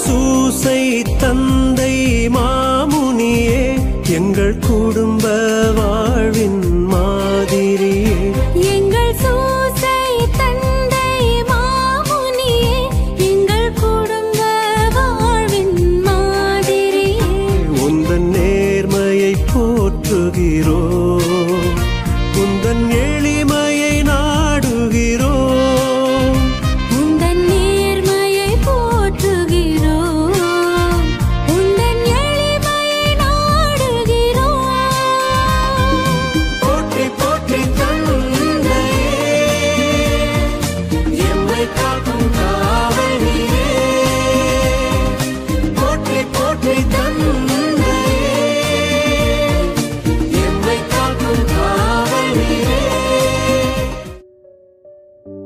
சூசை தந்தை மாமுனியே, எங்கள் குடும்ப வாழ்வின் மாதிரியே. எங்கள் சூசை தந்தை மாமுனியே, எங்கள் குடும்ப வாழ்வின் மாதிரியே. உந்தன் நேர்மையை போற்றுகிறோம், உந்தன் எளிமையை நாடுகிறோம். உந்தன் நேர்மையை போற்றுகிறோம், உந்தன் எளிமையை நாடுகிறோம். போற்றி போற்றி தந்தையே, எம்மை காக்கும் காவலியே. போற்றி போற்றி தந்தையே, எம்மை காக்கும் காவலியே.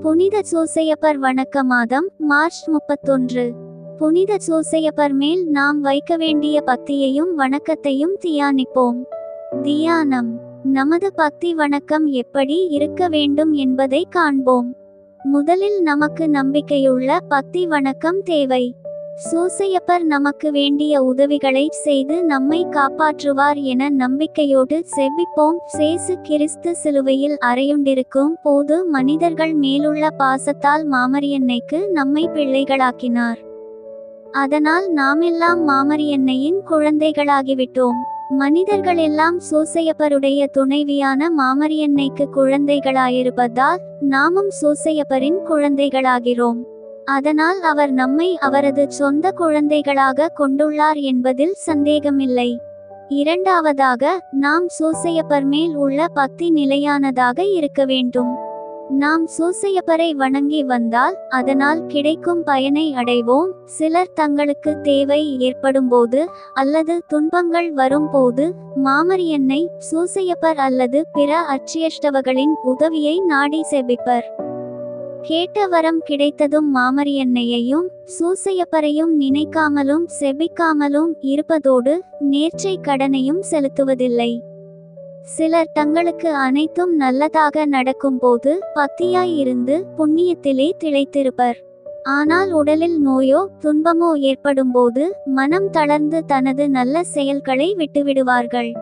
புனித சூசையப்பர் வணக்க மாதம் மார்ச் 31. புனித சூசையப்பர் மேல் நாம் வைக்க வேண்டிய பக்தியையும் வணக்கத்தையும் தியானிப்போம். தியானம். நமது பக்தி வணக்கம் எப்படி இருக்க வேண்டும் என்பதை காண்போம். முதலில் நமக்கு நம்பிக்கையுள்ள பக்தி வணக்கம் தேவை. சூசையப்பர் நமக்கு வேண்டிய உதவிகளை செய்து நம்மை காப்பாற்றுவார் என நம்பிக்கையோடு செபிப்போம். இயேசு கிறிஸ்து சிலுவையில் அறையுண்டிருக்கும் போது மனிதர்கள் மேலுள்ள பாசத்தால் மாமரியன்னைக்கு நம்மை பிள்ளைகளாக்கினார். அதனால் நாமெல்லாம் மாமரியன்னையின் குழந்தைகளாகிவிட்டோம். மனிதர்களெல்லாம் சூசையப்பருடைய துணைவியான மாமரியன்னைக்கு குழந்தைகளாயிருப்பதால் நாமும் சூசையப்பரின் குழந்தைகளாகிறோம். அதனால் அவர் நம்மை அவரது சொந்த குழந்தைகளாக கொண்டுள்ளார் என்பதில் சந்தேகமில்லை. இரண்டாவதாக, நாம் சூசையப்பர் மேல் உள்ள பக்தி நிலையானதாக இருக்க வேண்டும். நாம் சூசையப்பரை வணங்கி வந்தால் அதனால் கிடைக்கும் பயனை அடைவோம். சிலர் தங்களுக்கு தேவை ஏற்படும்போது அல்லது துன்பங்கள் வரும்போது மாமரியன்னை, சூசையப்பர் அல்லது பிற அச்சியஷ்டவர்களின் உதவியை நாடி செபிப்பர். கேட்ட வரம் கிடைத்ததும் மாமரியன்னையையும் சூசையப்பரையும் நினைக்காமலும் செபிக்காமலும் இருப்பதோடு நேர்ச்சை கடனையும் செலுத்துவதில்லை. சிலர் தங்களுக்கு அனைத்தும் நல்லதாக நடக்கும்போது பக்தியாய் இருந்து புண்ணியத்திலே திளைத்திருப்பர். ஆனால் உடலில் நோயோ துன்பமோ ஏற்படும்போது மனம் தளர்ந்து தனது நல்ல செயல்களை விட்டுவிடுவார்கள்.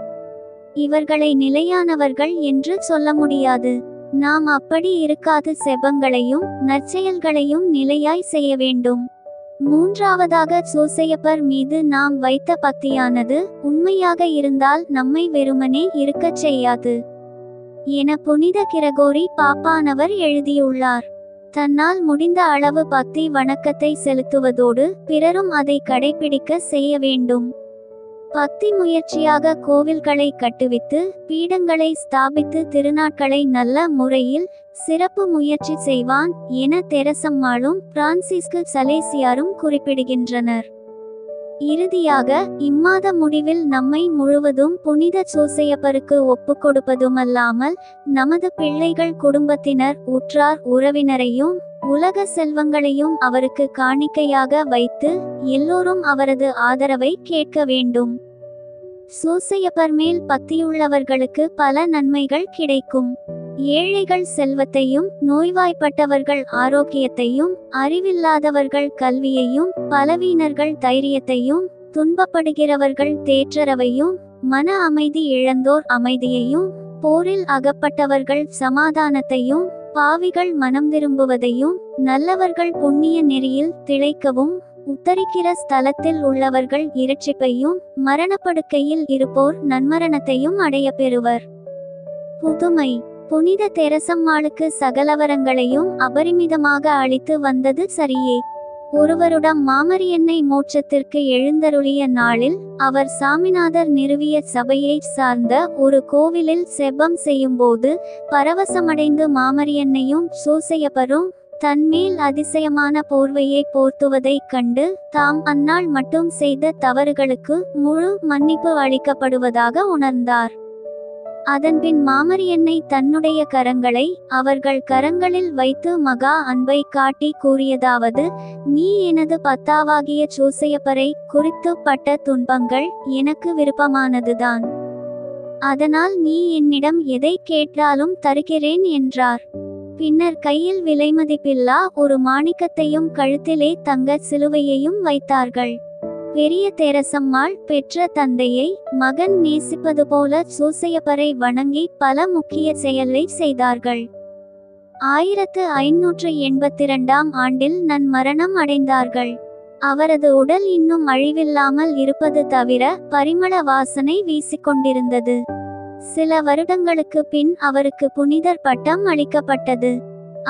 இவர்களை நிலையானவர்கள் என்று சொல்ல முடியாது. நாம் அப்படி இருக்காது செபங்களையும் நற்செயல்களையும் நிலையாய் செய்ய வேண்டும். மூன்றாவதாக, சூசையப்பர் மீது நாம் வைத்த பக்தியானது உண்மையாக இருந்தால் நம்மை வெறுமனே இருக்கச் செய்யாது என புனித கிரகோரி பாப்பானவர் எழுதியுள்ளார். தன்னால் முடிந்த அளவு பக்தி வணக்கத்தை செலுத்துவதோடு பிறரும் அதை கடைபிடிக்க செய்ய வேண்டும். பக்தி முயற்சியாக கோவில்களை கட்டுவித்து பீடங்களை ஸ்தாபித்து திருநாட்களை நல்ல முறையில் சிறப்பு முயற்சி செய்வான் என தெரசம்மாளும் பிரான்சிஸ்கு சலேசியாரும் குறிப்பிடுகின்றனர். இறுதியாக, இம்மாத முடிவில் நம்மை முழுவதும் புனித சூசையப்பருக்கு ஒப்புக்கொடுப்பதுமல்லாமல் நமது பிள்ளைகள், குடும்பத்தினர், உற்றார் உறவினரையும் உலக செல்வங்களையும் அவருக்கு காணிக்கையாக வைத்து எல்லோரும் அவரது ஆதரவை கேட்க வேண்டும். சூசையப்பர் மேல் பக்தியுள்ளவர்களுக்கு பல நன்மைகள் கிடைக்கும். ஏழைகள் செல்வத்தையும், நோய்வாய்ப்பட்டவர்கள் ஆரோக்கியத்தையும், அறிவில்லாதவர்கள் கல்வியையும், பலவீனர்கள் தைரியத்தையும், துன்பப்படுகிறவர்கள் தேற்றரவையும், மன அமைதி இழந்தோர் அமைதியையும், போரில் அகப்பட்டவர்கள் சமாதானத்தையும், பாவிகள் மனம் திரும்புவதையும், நல்லவர்கள் புண்ணிய நெறியில் திளைக்கவும், உத்தரிக்கிற ஸ்தலத்தில் உள்ளவர்கள் இரட்சிப்பையும், மரணப்படுக்கையில் இருப்போர் நன்மரணத்தையும் அடைய பெறுவர். புதுமை. புனித தெரசம்மாளுக்கு சகலவரங்களையும் அபரிமிதமாக அளித்து வந்தது சரியே. ஒருவருடம் மாமரியன்னை மோட்சத்திற்கு எழுந்தருளிய நாளில் அவர் சாமிநாதர் நிறுவிய சபையை சார்ந்த ஒரு கோவிலில் செபம் செய்யும்போது பரவசமடைந்து மாமரியன்னையும் சூசையப்பரும் தன்மேல் அதிசயமான போர்வையை போர்த்துவதைக் கண்டு தாம் அந்நாள் மட்டும் செய்த தவறுகளுக்கு முழு மன்னிப்பு அளிக்கப்படுவதாக உணர்ந்தார். அதன்பின் மாமரியன்னை தன்னுடைய கரங்களை அவர்கள் கரங்களில் வைத்து மகா அன்பை காட்டி கூறியதாவது: நீ எனது பத்தாவாகிய சூசையப்பரை குறித்து பட்ட துன்பங்கள் எனக்கு விருப்பமானதுதான். அதனால் நீ என்னிடம் எதை கேட்டாலும் தருகிறேன் என்றார். பின்னர் கையில் விலைமதிப்பில்லா ஒரு மாணிக்கத்தையும் கழுத்திலே தங்க சிலுவையையும் வைத்தார்கள். பெரிய தெரசம்மாள் பெற்ற தந்தையை மகன் நேசிப்பது போல சூசையப்பரை வணங்கி பல முக்கிய செயலை செய்தார்கள். 1582 ஆண்டில் நன்மரணம் அடைந்தார்கள். அவரது உடல் இன்னும் அழிவில்லாமல் இருப்பது தவிர பரிமள வாசனை வீசிக்கொண்டிருந்தது. சில வருடங்களுக்கு பின் அவருக்கு புனிதர் பட்டம் அளிக்கப்பட்டது.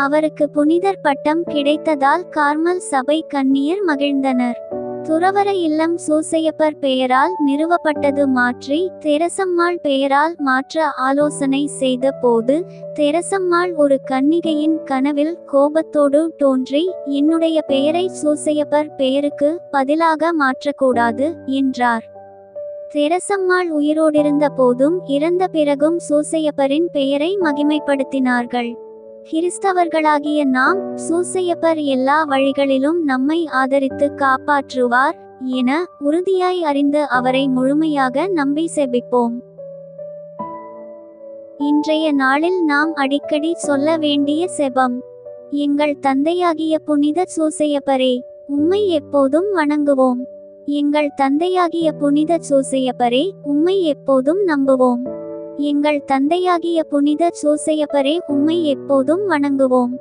அவருக்கு புனிதர் பட்டம் கிடைத்ததால் கார்மல் சபை கன்னியர் மகிழ்ந்தனர். துறவற இல்லம் சூசையப்பர் பெயரால் நிறுவப்பட்டது மாற்றி தெரசம்மாள் பெயரால் மாற்ற ஆலோசனை செய்த போது தெரசம்மாள் ஒரு கன்னிகையின் கனவில் கோபத்தோடு தோன்றி, என்னுடைய பெயரை சூசையப்பர் பெயருக்கு பதிலாக மாற்றக்கூடாது என்றார். தெரசம்மாள் உயிரோடிருந்த போதும் இறந்த பிறகும் சூசையப்பரின் பெயரை மகிமைப்படுத்தினார்கள். கிறிஸ்தவர்களாகிய நாம் சூசையப்பர் எல்லா வழிகளிலும் நம்மை ஆதரித்து காப்பாற்றுவார் என உறுதியாய் அறிந்து அவரை முழுமையாக நம்பி செபிப்போம். இன்றைய நாளில் நாம் அடிக்கடி சொல்ல வேண்டிய செபம். எங்கள் தந்தையாகிய புனித சூசையப்பரே, உம்மை எப்போதும் வணங்குவோம். எங்கள் தந்தையாகிய புனித சூசையப்பரே, உம்மை எப்போதும் நம்புவோம். எங்கள் தந்தையாகிய புனித சூசையப்பரே, உம்மை எப்போதும் வணங்குவோம்.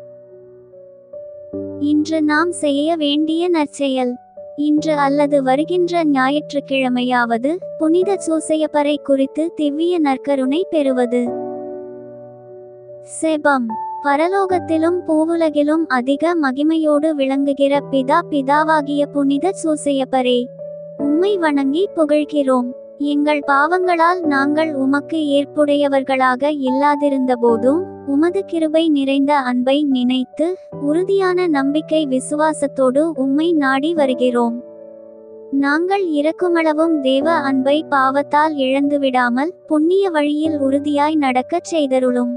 இன்று நாம் செய்ய வேண்டிய நற்செயல். இன்று அல்லது வருகின்ற ஞாயிற்றுக்கிழமையாவது புனித சூசையப்பரை குறித்து திவ்ய நற்கருணை பெறுவது. செபம். பரலோகத்திலும் பூவுலகிலும் அதிக மகிமையோடு விளங்குகிற பிதாவாகிய புனித சூசையப்பரே, உம்மை வணங்கி புகழ்கிறோம். எங்கள் பாவங்களால் நாங்கள் உமக்கு ஏற்புடையவர்களாக இல்லாதிருந்தபோதும் உமது கிருபை நிறைந்த அன்பை நினைத்து உறுதியான நம்பிக்கை விசுவாசத்தோடு உம்மை நாடி வருகிறோம். நாங்கள் இறக்குமளவும் தேவ அன்பை பாவத்தால் இழந்துவிடாமல் புண்ணிய வழியில் உறுதியாய் நடக்கச் செய்தருளும்.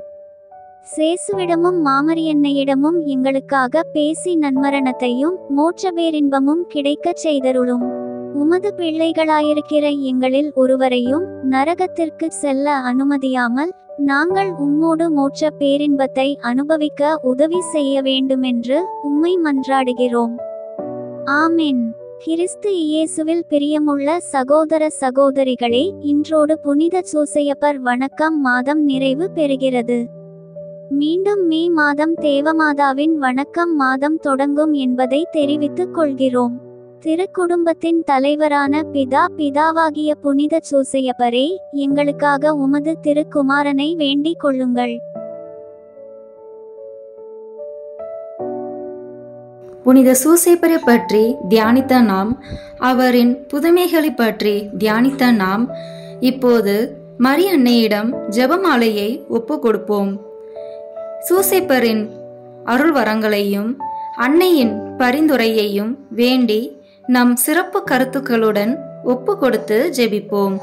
சேசுவிடமும் மாமரியன்னையிடமும் எங்களுக்காக பேசி நன்மரணத்தையும் மோட்ச பேரின்பமும் கிடைக்கச் செய்தருளும். உமது பிள்ளைகளாயிருக்கிற எங்களில் ஒருவரையும் நரகத்திற்கு செல்ல அனுமதியாமல் நாங்கள் உம்மோடு மோட்ச பேரின்பத்தை அனுபவிக்க உதவி செய்ய வேண்டுமென்று உம்மை மன்றாடுகிறோம். ஆமென். கிறிஸ்து இயேசுவில் பிரியமுள்ள சகோதர சகோதரிகளே, இன்றோடு புனித சூசையப்பர் வணக்கம் மாதம் நிறைவு பெறுகிறது. மீண்டும் மே மாதம் தேவமாதாவின் வணக்கம் மாதம் தொடங்கும் என்பதை தெரிவித்துக் கொள்கிறோம். திருக்குடும்பத்தின் தலைவரான பிதாவாகிய புனித சூசையப்பரே, எங்களுக்காக உமது திருக்குமாரனை வேண்டிக் கொள்ளுங்கள். புனித சூசையப்பரை பற்றி தியானித்த நாம், அவரின் புதுமைகளை பற்றி தியானித்த நாம், இப்போது மரி அன்னையிடம் ஜெபமாலையை ஒப்பு கொடுப்போம். சூசையப்பரின் அருள் வரங்களையும் அன்னையின் பரிந்துரையையும் வேண்டி நம் சிறப்பு கருத்துக்களுடன் ஒப்பு கொடுத்து ஜெபிப்போம்.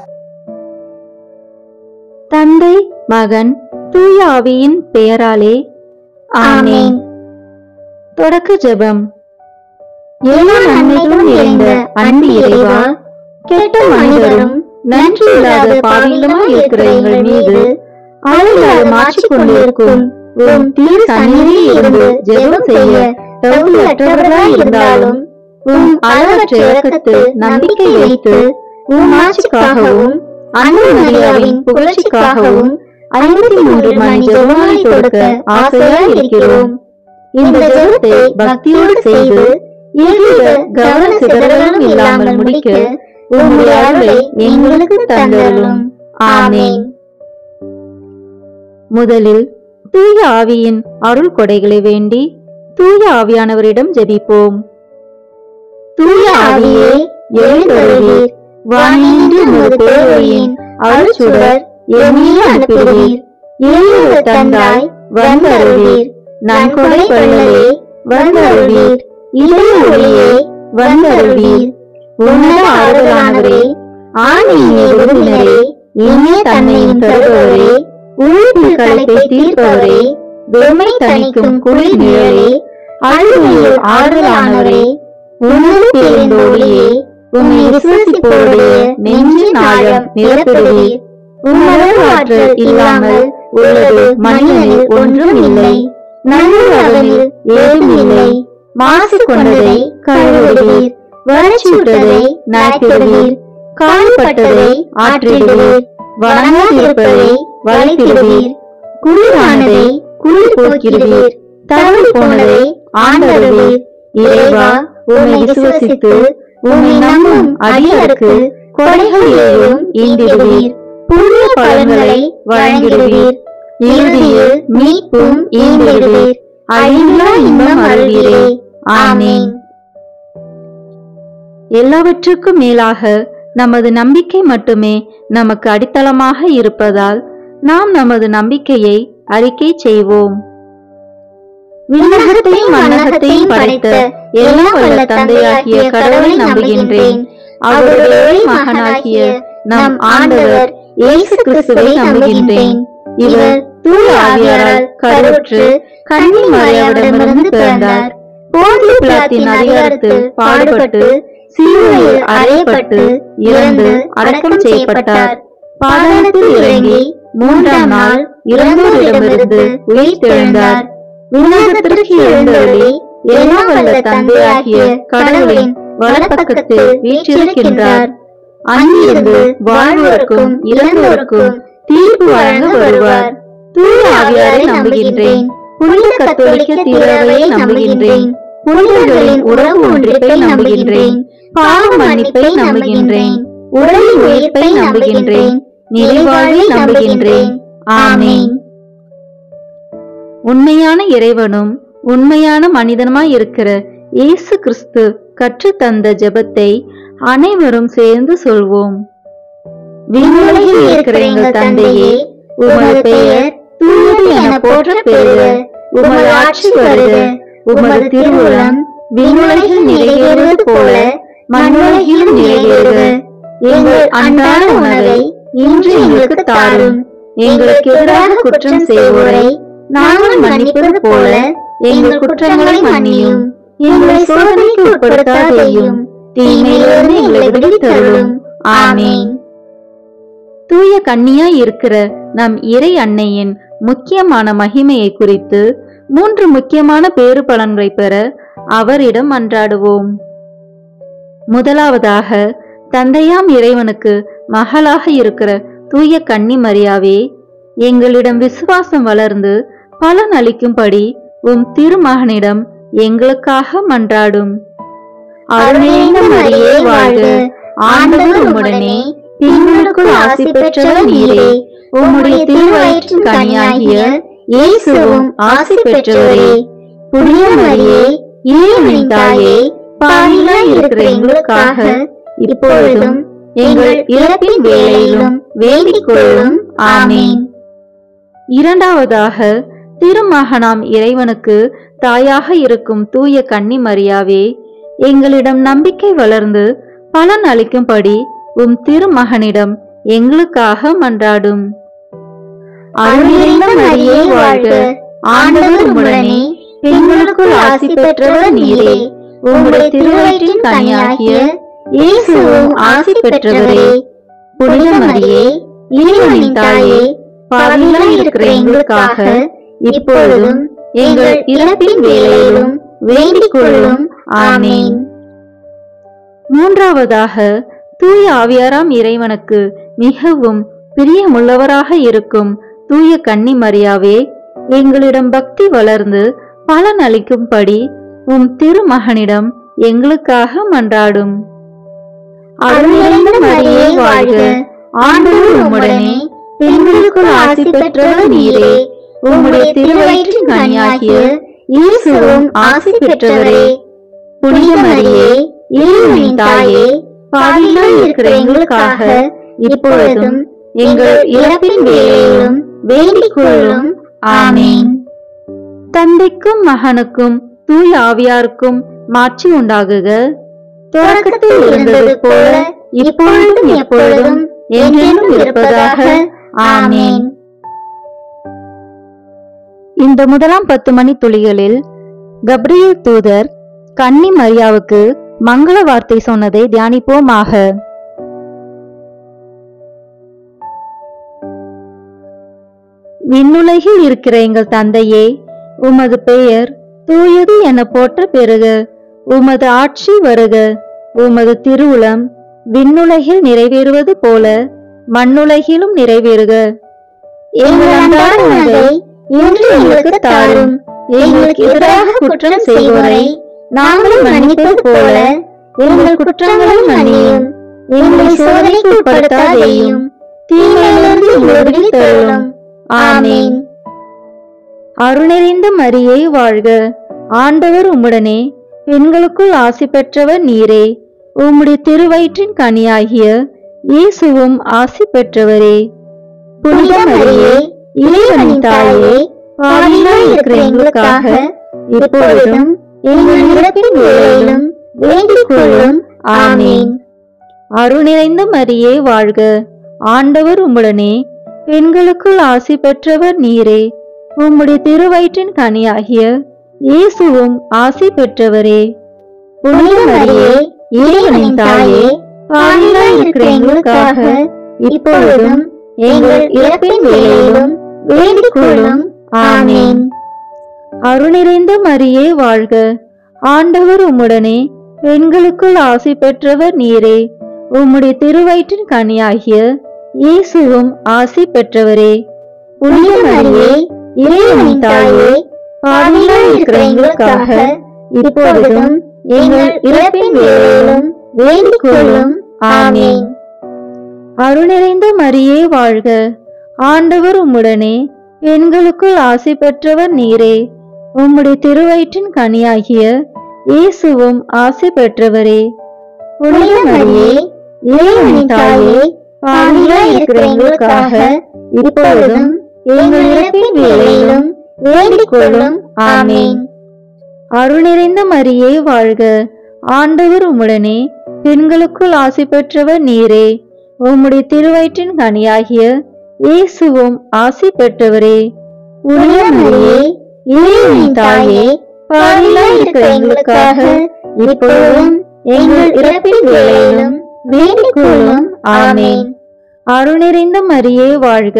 தந்தை, மகன், தூய ஆவியின் பெயராலே ஆமென். தொடக்க ஜெபம். எல்லா நன்மைகளும் நிறைந்த அன்பு இறைவா, கெட்ட மனிதரும் நன்றி இல்லாத பாவிகளுமாய் இருக்கிற எங்கள் மீது அளவில்லாத மாற்றிக் கொண்டிருக்கும் உம் திரு சந்நிதியில் இருந்து ஜெபம் செய்ய தகுதியற்றவர்களாய் இருந்தாலும் உம் அளவற்ற இரக்கத்தில் நம்பிக்கை வைத்து உம் ஆட்சிக்காகவும் அன்னை மரியாவின் புகழ்ச்சிக்காகவும் 53 மணி ஜெபமாலை கொடுக்க ஆசையாய் இருக்கிறோம். இந்த ஜெபத்தை பக்தியோடு செய்து எவ்வித கவன சிதறலும் இல்லாமல் முடிக்க உம்முடைய அருளை எங்களுக்கு தந்தருளும். ஆமென். முதலில் தூய ஆவியின் அருள் கொடைகளை வேண்டி தூய ஆவியானவரிடம் ஜெபிப்போம். தூய ஆவியே, எழுந்தருளீர். வானின்று உமது பேரொளியின் அருள்சுடர் எம்மீது அனுப்புவீர். எளிய தந்தாய் வந்தருளீர். நன்கொடை வள்ளலே வந்தருளீர். இதய ஒளியே வந்தருளீர். உன்னத ஆறுதலானவரே, ஆன்மீக விருந்தினரே, இனிய தன்மையின் தருபவரே, உள்ளத்தில் களைப்பை தீர்ப்பவரே, வெம்மை தணிக்கும் குளிர் நிழலே, அழுகையில் ஆறுதலானவரே, உன்னத பேரின் ஒளியே, உம்மை விசுவாசிப்போருடைய நெஞ்சின் ஆழம் நிரப்பிடுவீர். உம்மளவு ஆற்றல் இல்லாமல் உள்ளது மனிதனில் ஒன்றும் இல்லை. நல்லது அவனில் ஏதும் இல்லை. மாசு கொண்டதை கழுவிடுவீர், வறட்சியுற்றதை நனைத்திடுவீர், காயப்பட்டதை ஆற்றிடுவீர், வணங்காதிருப்பதை வளைத்திடுவீர், குளிரானதை குளிர் போக்கிடுவீர், தவறி போனதை ஆண்டருவீர். இறைவா, உம்மை விசுவசித்து உம்மை நம்பும் அடியாருக்கு கொடைகளையும் ஈந்திடுவீர், புண்ணிய பலன்களை வழங்கிடுவீர், இறுதியில் மீட்பும் ஈந்திடுவீர், அழிவில்லா இன்பம் அருள்வீரே. ஆமென். எல்லாவற்றுக்கும் மேலாக நமது நம்பிக்கை மட்டுமே நமக்கு அடித்தளமாக இருப்பதால் நாம் நமது நம்பிக்கையை அறிக்கை செய்வோம். விண்ணகத்தையும் மண்ணகத்தையும் படைத்த எல்லாம் வல்ல தந்தையாகிய கடவுளை நம்புகின்றேன். அவருடைய ஒரே மகனாகிய நம் ஆண்டவர் இயேசு கிறிஸ்துவை நம்புகின்றேன். இவர் தூய ஆவியாரால் கருவுற்று கன்னி மரியாவிடமிருந்து பிறந்தார். போந்திய பிலாத்தின் அதிகாரத்தில் பாடுபட்டு சிலுவையில் அறையப்பட்டு இறந்து அடக்கம் செய்யப்பட்டார். பாதாளத்தில் இறங்கி 3ஆம் நாள் இறந்தோரிடமிருந்து உயிர் தெழுந்தார். விண்ணகத்திற்கு எழுந்தருளி எல்லாம் வல்ல தந்தையாகிய கடவுளின் வலப்பக்கத்தில் வீற்றிருக்கின்றார். அங்கிருந்து வாழ்வோருக்கும் இறந்தோருக்கும் தீர்ப்பு வழங்க வருவார். தூய ஆவியாரை நம்புகின்றேன். புனித கத்தோலிக்க திருவையை நம்புகின்றேன். புனிதர்களின் உறவு ஒன்றிப்பை நம்புகின்றேன். பாவ மன்னிப்பை நம்புகின்றேன். உடலின் உயிர்ப்பை நம்புகின்றேன். நிறைவாழ்வை நம்புகின்றேன். ஆமென். உண்மையான இறைவனும் உண்மையான மனிதனுமாய் இருக்கிற இயேசு கிறிஸ்து கற்றுத்தந்த ஜெபத்தை அனைவரும் சேர்ந்து சொல்வோம். விண்ணுலகில் இருக்கிற எங்கள் தந்தையே, உமது பெயர் தூயது என போற்ற பெறுக. உமது ஆட்சி வருக. உமது திருவுளம் விண்ணுலகில் நிறைவேறுவது போல மண்ணுலகிலும் நிறைவேறுக. எங்கள் அன்றாட உணவை இன்று எங்களுக்கு தாரும். எங்களுக்கு எதிராக குற்றம் செய்வோரை நாங்கள் மன்னிப்பது போல எங்கள் குற்றங்களை மன்னியும். எங்களை சோதனைக்கு உட்படுத்தாதேயும், தீமையிலிருந்து எங்களை விடுவித்தருளும். ஆமென். தூய கன்னியாய் இருக்கிற நம் இறை அன்னையின் முக்கியமான மகிமையை குறித்து 3 முக்கியமான பேறு பலன்களை பெற அவரிடம் மன்றாடுவோம். முதலாவதாக, தந்தையாம் இறைவனுக்கு மகளாக இருக்கிற தூய கன்னி மரியாவே, எங்களிடம் விசுவாசம் வளர்ந்து பலன் அளிக்கும்படி உம் திருமகனிடம் எங்களுக்காக மன்றாடும். அருள்நிறைந்த மரியே வாழ்க. ஆண்டவர் உம்முடனே, பெண்களுக்குள் ஆசி பெற்றவர் நீரே. உம்முடைய திருவயிற்றின் கனியாகிய இயேசுவும் ஆசி பெற்றவரே. புனித மரியே, இறைவனின் தாயே, பாவிகளாய் இருக்கிற எங்களுக்காக இப்பொழுதும் எங்கள் இறப்பின் வேளையிலும் வேண்டிக் கொள்ளும். ஆமென். இரண்டாவதாக, திருமகனாம் இறைவனுக்கு தாயாக இருக்கும் தூய கன்னி மரியாவே, எங்களிடம் நம்பிக்கை வளர்ந்து பலன் அளிக்கும்படி உம் திருமகனிடம் எங்களுக்காக மன்றாடும். அருள்நிறைந்த மரியே வாழ்க. ஆண்டவர் உம்முடனே, பெண்களுக்குள் ஆசி பெற்றவர் நீரே. உம்முடைய திருவயிற்றின் கனியாகிய இயேசுவும் ஆசி பெற்றவரே. புனித மரியே, இறைவனின் தாயே, பாவிகளாய் இருக்கிற எங்களுக்காக இப்பொழுதும் எங்கள் இறப்பின் வேளையிலும் வேண்டிக் கொள்ளும். ஆமென். மூன்றாவதாக, தூய ஆவியாராம் இறைவனுக்கு மிகவும் பிரியமுள்ளவராக இருக்கும் தூய கன்னி மரியாவே, எங்களிடம் பக்தி வளர்ந்து பலன் அளிக்கும்படி உம் திருமகனிடம் எங்களுக்காக மன்றாடும். அருள்நிறைந்த மரியே வாழ்க. ஆண்டவர் உம்முடனே, பெண்களுக்குள் ஆசி பெற்றவர் நீரே. உம்முடைய திருவயிற்றின் கனியாகிய இயேசுவும் ஆசி பெற்றவரே. புனித மரியே, இறைவனின் தாயே, பாவிகளாய் இருக்கிற எங்களுக்காக இப்பொழுதும் எங்கள் இறப்பின் வேளையிலும் வேண்டிக் கொள்ளும். ஆமென். தந்தைக்கும் மகனுக்கும் தூய ஆவியாருக்கும் மாட்சி உண்டாகுக. தொடக்கத்தில் இருந்தது போல இப்பொழுதும் எப்பொழுதும் என்றென்றும் இருப்பதாக. ஆமென். இந்த முதலாம் 10 மணி துளிகளில் கப்ரியேல் தூதர் கன்னி மரியாவுக்கு மங்கள வார்த்தை சொன்னதை தியானிப்போமாக. விண்ணுலகில் இருக்கிற எங்கள் தந்தையே, உமது பெயர் தூயது என போற்ற பெறுக. உமது ஆட்சி வருக. உமது திருவுளம் விண்ணுலகில் நிறைவேறுவது போல மண்ணுலகிலும் நிறைவேறுக. எங்கள் அன்றாட உணவை இன்று எங்களுக்கு தாரும். எங்களுக்கு எதிராக குற்றம் செய்வோரை நாங்கள் மன்னிப்பது போல எங்கள் குற்றங்களை மன்னியும். எங்களை சோதனைக்கு உட்படுத்தாதேயும், தீமையிலிருந்து எங்களை விடுவித்தருளும். ஆமென். அருள்நிறைந்த மரியே வாழ்க. ஆண்டவர் உம்முடனே, பெண்களுக்குள் ஆசி பெற்றவர் நீரே. உம்முடைய திருவயிற்றின் கனியாகிய இயேசுவும் ஆசி பெற்றவரே. புனித மரியே, இறைவனின் தாயே, பாவிகளாய் இருக்கிற எங்களுக்காக இப்பொழுதும் எங்கள் இறப்பின் வேளையிலும் வேண்டிக் கொள்ளும். ஆமென். அருள்நிறைந்த மரியே வாழ்க. ஆண்டவர் உம்முடனே, பெண்களுக்குள் ஆசி பெற்றவர் நீரே. உம்முடைய திருவயிற்றின் கனியாகிய இயேசுவும் ஆசி பெற்றவரே. புனித மரியே, இறைவனின் தாயே, பாவிகளாய் இருக்கிற எங்களுக்காக இப்பொழுதும் எங்கள் இறப்பின் வேளையிலும் வேண்டிக் கொள்ளும். ஆமென். அருள்நிறைந்த மரியே வாழ்க. ஆண்டவர் உம்முடனே, பெண்களுக்குள் ஆசி பெற்றவர் நீரே. உம்முடைய திருவயிற்றின் கனியாகிய இயேசுவும் ஆசி பெற்றவரே. புனித மரியே, இறைவனின் தாயே, பாவிகளாய் இருக்கிற எங்களுக்காக இப்பொழுதும் எங்கள் இறப்பின் வேளையிலும் வேண்டிக் கொள்ளும். ஆமென். அருள்நிறைந்த மரியே வாழ்க. ஆண்டவர் உம்முடனே, பெண்களுக்குள் ஆசி பெற்றவர் நீரே. உம்முடைய திருவயிற்றின் கனியாகிய இயேசுவும் ஆசி பெற்றவரே. புனித மரியே, இறைவனின் தாயே, பாவிகளாய் இருக்கிற எங்களுக்காக இப்பொழுதும் எங்கள் இறப்பின் வேளையிலும் வேண்டிக் கொள்ளும். ஆமென். அருள்நிறைந்த மரியே வாழ்க. ஆண்டவர் உம்முடனே, பெண்களுக்குள் ஆசி பெற்றவர் நீரே. உம்முடைய திருவயிற்றின் கனியாகிய இயேசுவும் ஆசி பெற்றவரே. புனித மரியே, இறைவனின் தாயே, பாவிகளாய் இருக்கிற எங்களுக்காக இப்பொழுதும் எங்கள் இறப்பின் வேளையிலும் வேண்டிக் கொள்ளும். ஆமென். அருள்நிறைந்த மரியே வாழ்க.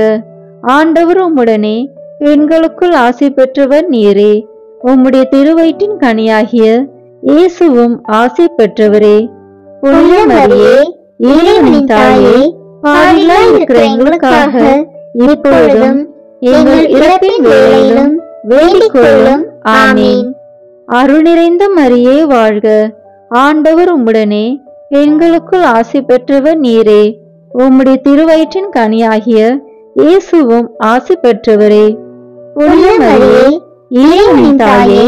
ஆண்டவர் உம்முடனே, பெண்களுக்குள் ஆசி பெற்றவர் நீரே. உம்முடைய திருவயிற்றின் கனியாகிய இயேசுவும் ஆசி பெற்றவரே. புனித மரியே, இறைவனின் தாயே, பாவிகளாய் இருக்கிற எங்களுக்காக இப்பொழுதும் எங்கள் இறப்பின் வேளையிலும் வேண்டிக் கொள்ளும். ஆமென். அருள்நிறைந்த மரியே வாழ்க. ஆண்டவர் உம்முடனே, பெண்களுக்குள் ஆசி பெற்றவர் நீரே. உம்முடைய திருவயிற்றின் கனியாகிய இயேசுவும் ஆசி பெற்றவரே. புனித மரியே, இறைவனின் தாயே,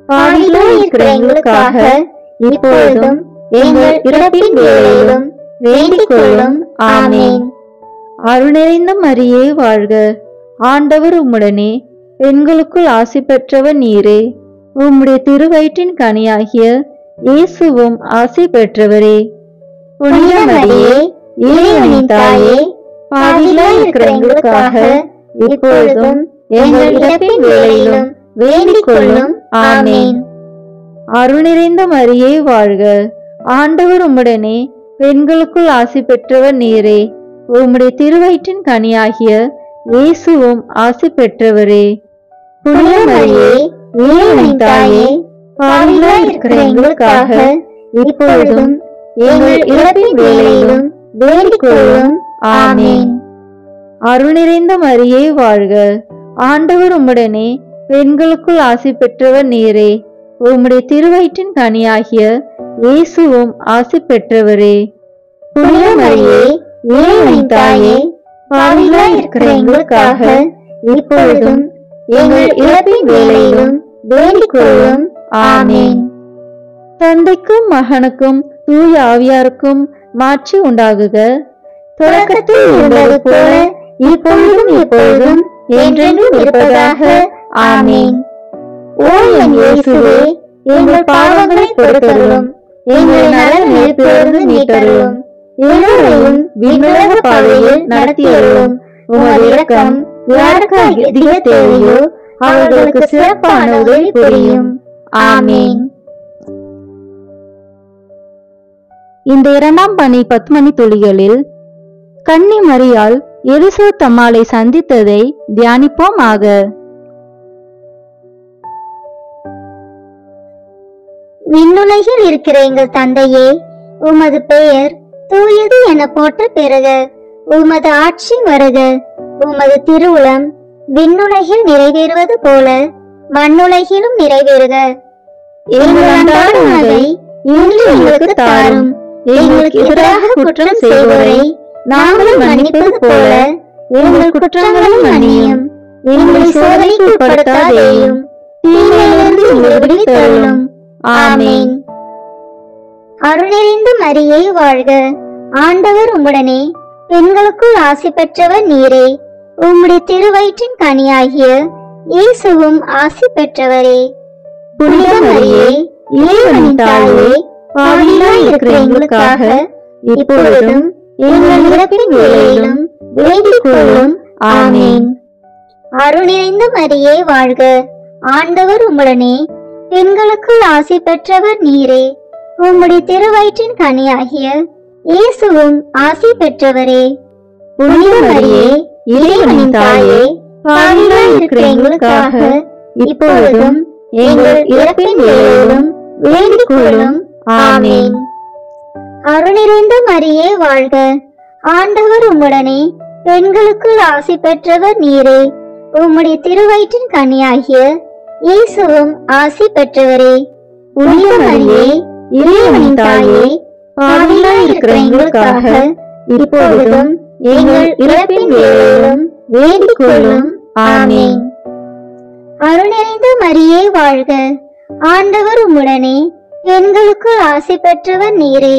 பாவிகளாய் இருக்கிற எங்களுக்காக இப்பொழுதும் எங்கள் இறப்பின் வேளையிலும் வேண்டிக் கொள்ளும். ஆமென். அருள்நிறைந்த மரியே வாழ்க. ஆண்டவர் உம்முடனே, பெண்களுக்குள் ஆசி பெற்றவர் நீரே. உம்முடைய திருவயிற்றின் கனியாகிய இயேசுவும் ஆசி பெற்றவரே. புனித மரியே, இறைவனின் தாயே, பாவிகளாய் இருக்கிற எங்களுக்காக இப்பொழுதும் எங்கள் இறப்பின் வேளையிலும் வேண்டிக் கொள்ளும். ஆமென். அருள்நிறைந்த மரியே வாழ்க. ஆண்டவர் உம்முடனே, பெண்களுக்குள் ஆசி பெற்றவர் நீரே. உம்முடைய திருவயிற்றின் கனியாகிய இயேசுவும் ஆசி பெற்றவரே. புனித மரியே, இறைவனின் தாயே, பாவிகளாய் இருக்கிற எங்களுக்காக இப்பொழுதும் எங்கள் இறப்பின் வேளையிலும் வேண்டிக் கொள்ளும். ஆமென். அருள்நிறைந்த மரியே வாழ்க. ஆண்டவர் உம்முடனே, பெண்களுக்குள் ஆசி பெற்றவர் நீரே. உம்முடைய திருவயிற்றின் கனியாகிய இயேசுவும் ஆசி பெற்றவரே. புனித மரியே, இறைவனின் தாயே, பாவிகளாய் இருக்கிற எங்களுக்காக இப்பொழுதும் எங்கள் இறப்பின் வேளையிலும் வேண்டிக் கொள்ளும். ஆமென். தந்தைக்கும் மகனுக்கும் தூய ஆவியாருக்கும் மாட்சி உண்டாகுக. தொடக்கத்தில் இருந்தது போல இப்பொழுதும் எப்பொழுதும் என்றென்றும் இருப்பதாக. ஆமென். ஓ என் இயேசுவே, எங்கள் பாவங்களை பொறுத்தருளும். எங்களை நரக நெருப்பிலிருந்து மீட்டருளும். எல்லோரையும் விண்ணுலக பாதையில் நடத்தியருளும். உமது இரக்கம் யாருக்கு அதிக தேவையோ அவர்களுக்கு சிறப்பான உதவி புரியும். ஆமென். இந்த இரண்டாம் பணி 10 மணி துளிகளில் கன்னி மரியாள் எலிசபெத் அம்மாளை சந்தித்ததை தியானிப்போமாக. விண்ணுலகில் இருக்கிற எங்கள் தந்தையே, உமது பெயர் தூயது என போற்ற பெறுக. உமது ஆட்சி வருக. உமது திருவுளம் விண்ணுலகில் நிறைவேறுவது போல மண்ணுலகிலும் நிறைவேறுக. எங்கள் அன்றாட உணவை இன்று எங்களுக்கு தாரும். எங்களுக்கு எதிராக குற்றம் செய்வோரை நாங்கள் மன்னிப்பது போல எங்கள் குற்றங்களை மன்னியும். எங்களை சோதனைக்கு உட்படுத்தாதேயும், தீமையிலிருந்து எங்களை விடுவித்தருளும். ஆமென். அருள் நிறைந்த மரியே வாழ்க. ஆண்டவர் உம்முடனே, பெண்களுக்குள் ஆசி பெற்றவர் நீரே. உம்முடைய திருவயிற்றின் கனியாகிய இயேசுவும் ஆசி பெற்றவரே. புனித மரியே, இறைவனின் தாயே, பாவிகளாய் இருக்கிற எங்களுக்காக இப்பொழுதும் எங்கள் இறப்பின் வேளையிலும் வேண்டிக் கொள்ளும். ஆமென். அருள் நிறைந்த மரியே வாழ்க. ஆண்டவர் உம்முடனே, பெண்களுக்குள் ஆசி பெற்றவர் நீரே. உம்முடைய திருவயிற்றின் கனியாகிய இயேசுவும் ஆசி பெற்றவரே. புனித மரியே, இறைவனின் தாயே, பாவிகளாய் இருக்கிற எங்களுக்காக இப்பொழுதும் எங்கள் இறப்பின் வேளையிலும் வேண்டிக் கொள்ளும். ஆமென். அருள் நிறைந்த மரியே வாழ்க. ஆண்டவர் உம்முடனே, பெண்களுக்குள் ஆசி பெற்றவர் நீரே. உம்முடைய திருவயிற்றின் கனியாகிய இயேசுவும் ஆசி பெற்றவரே. புனித மரியே, இறைவனின் தாயே, பாவிகளாய் இருக்கிற எங்களுக்காக இப்பொழுதும் எங்கள் இறப்பின் வேளையிலும் வேண்டிக் கொள்ளும். ஆமென். அருள் நிறைந்த மரியே வாழ்க. ஆண்டவர் உம்முடனே, பெண்களுக்குள் ஆசி பெற்றவர் நீரே.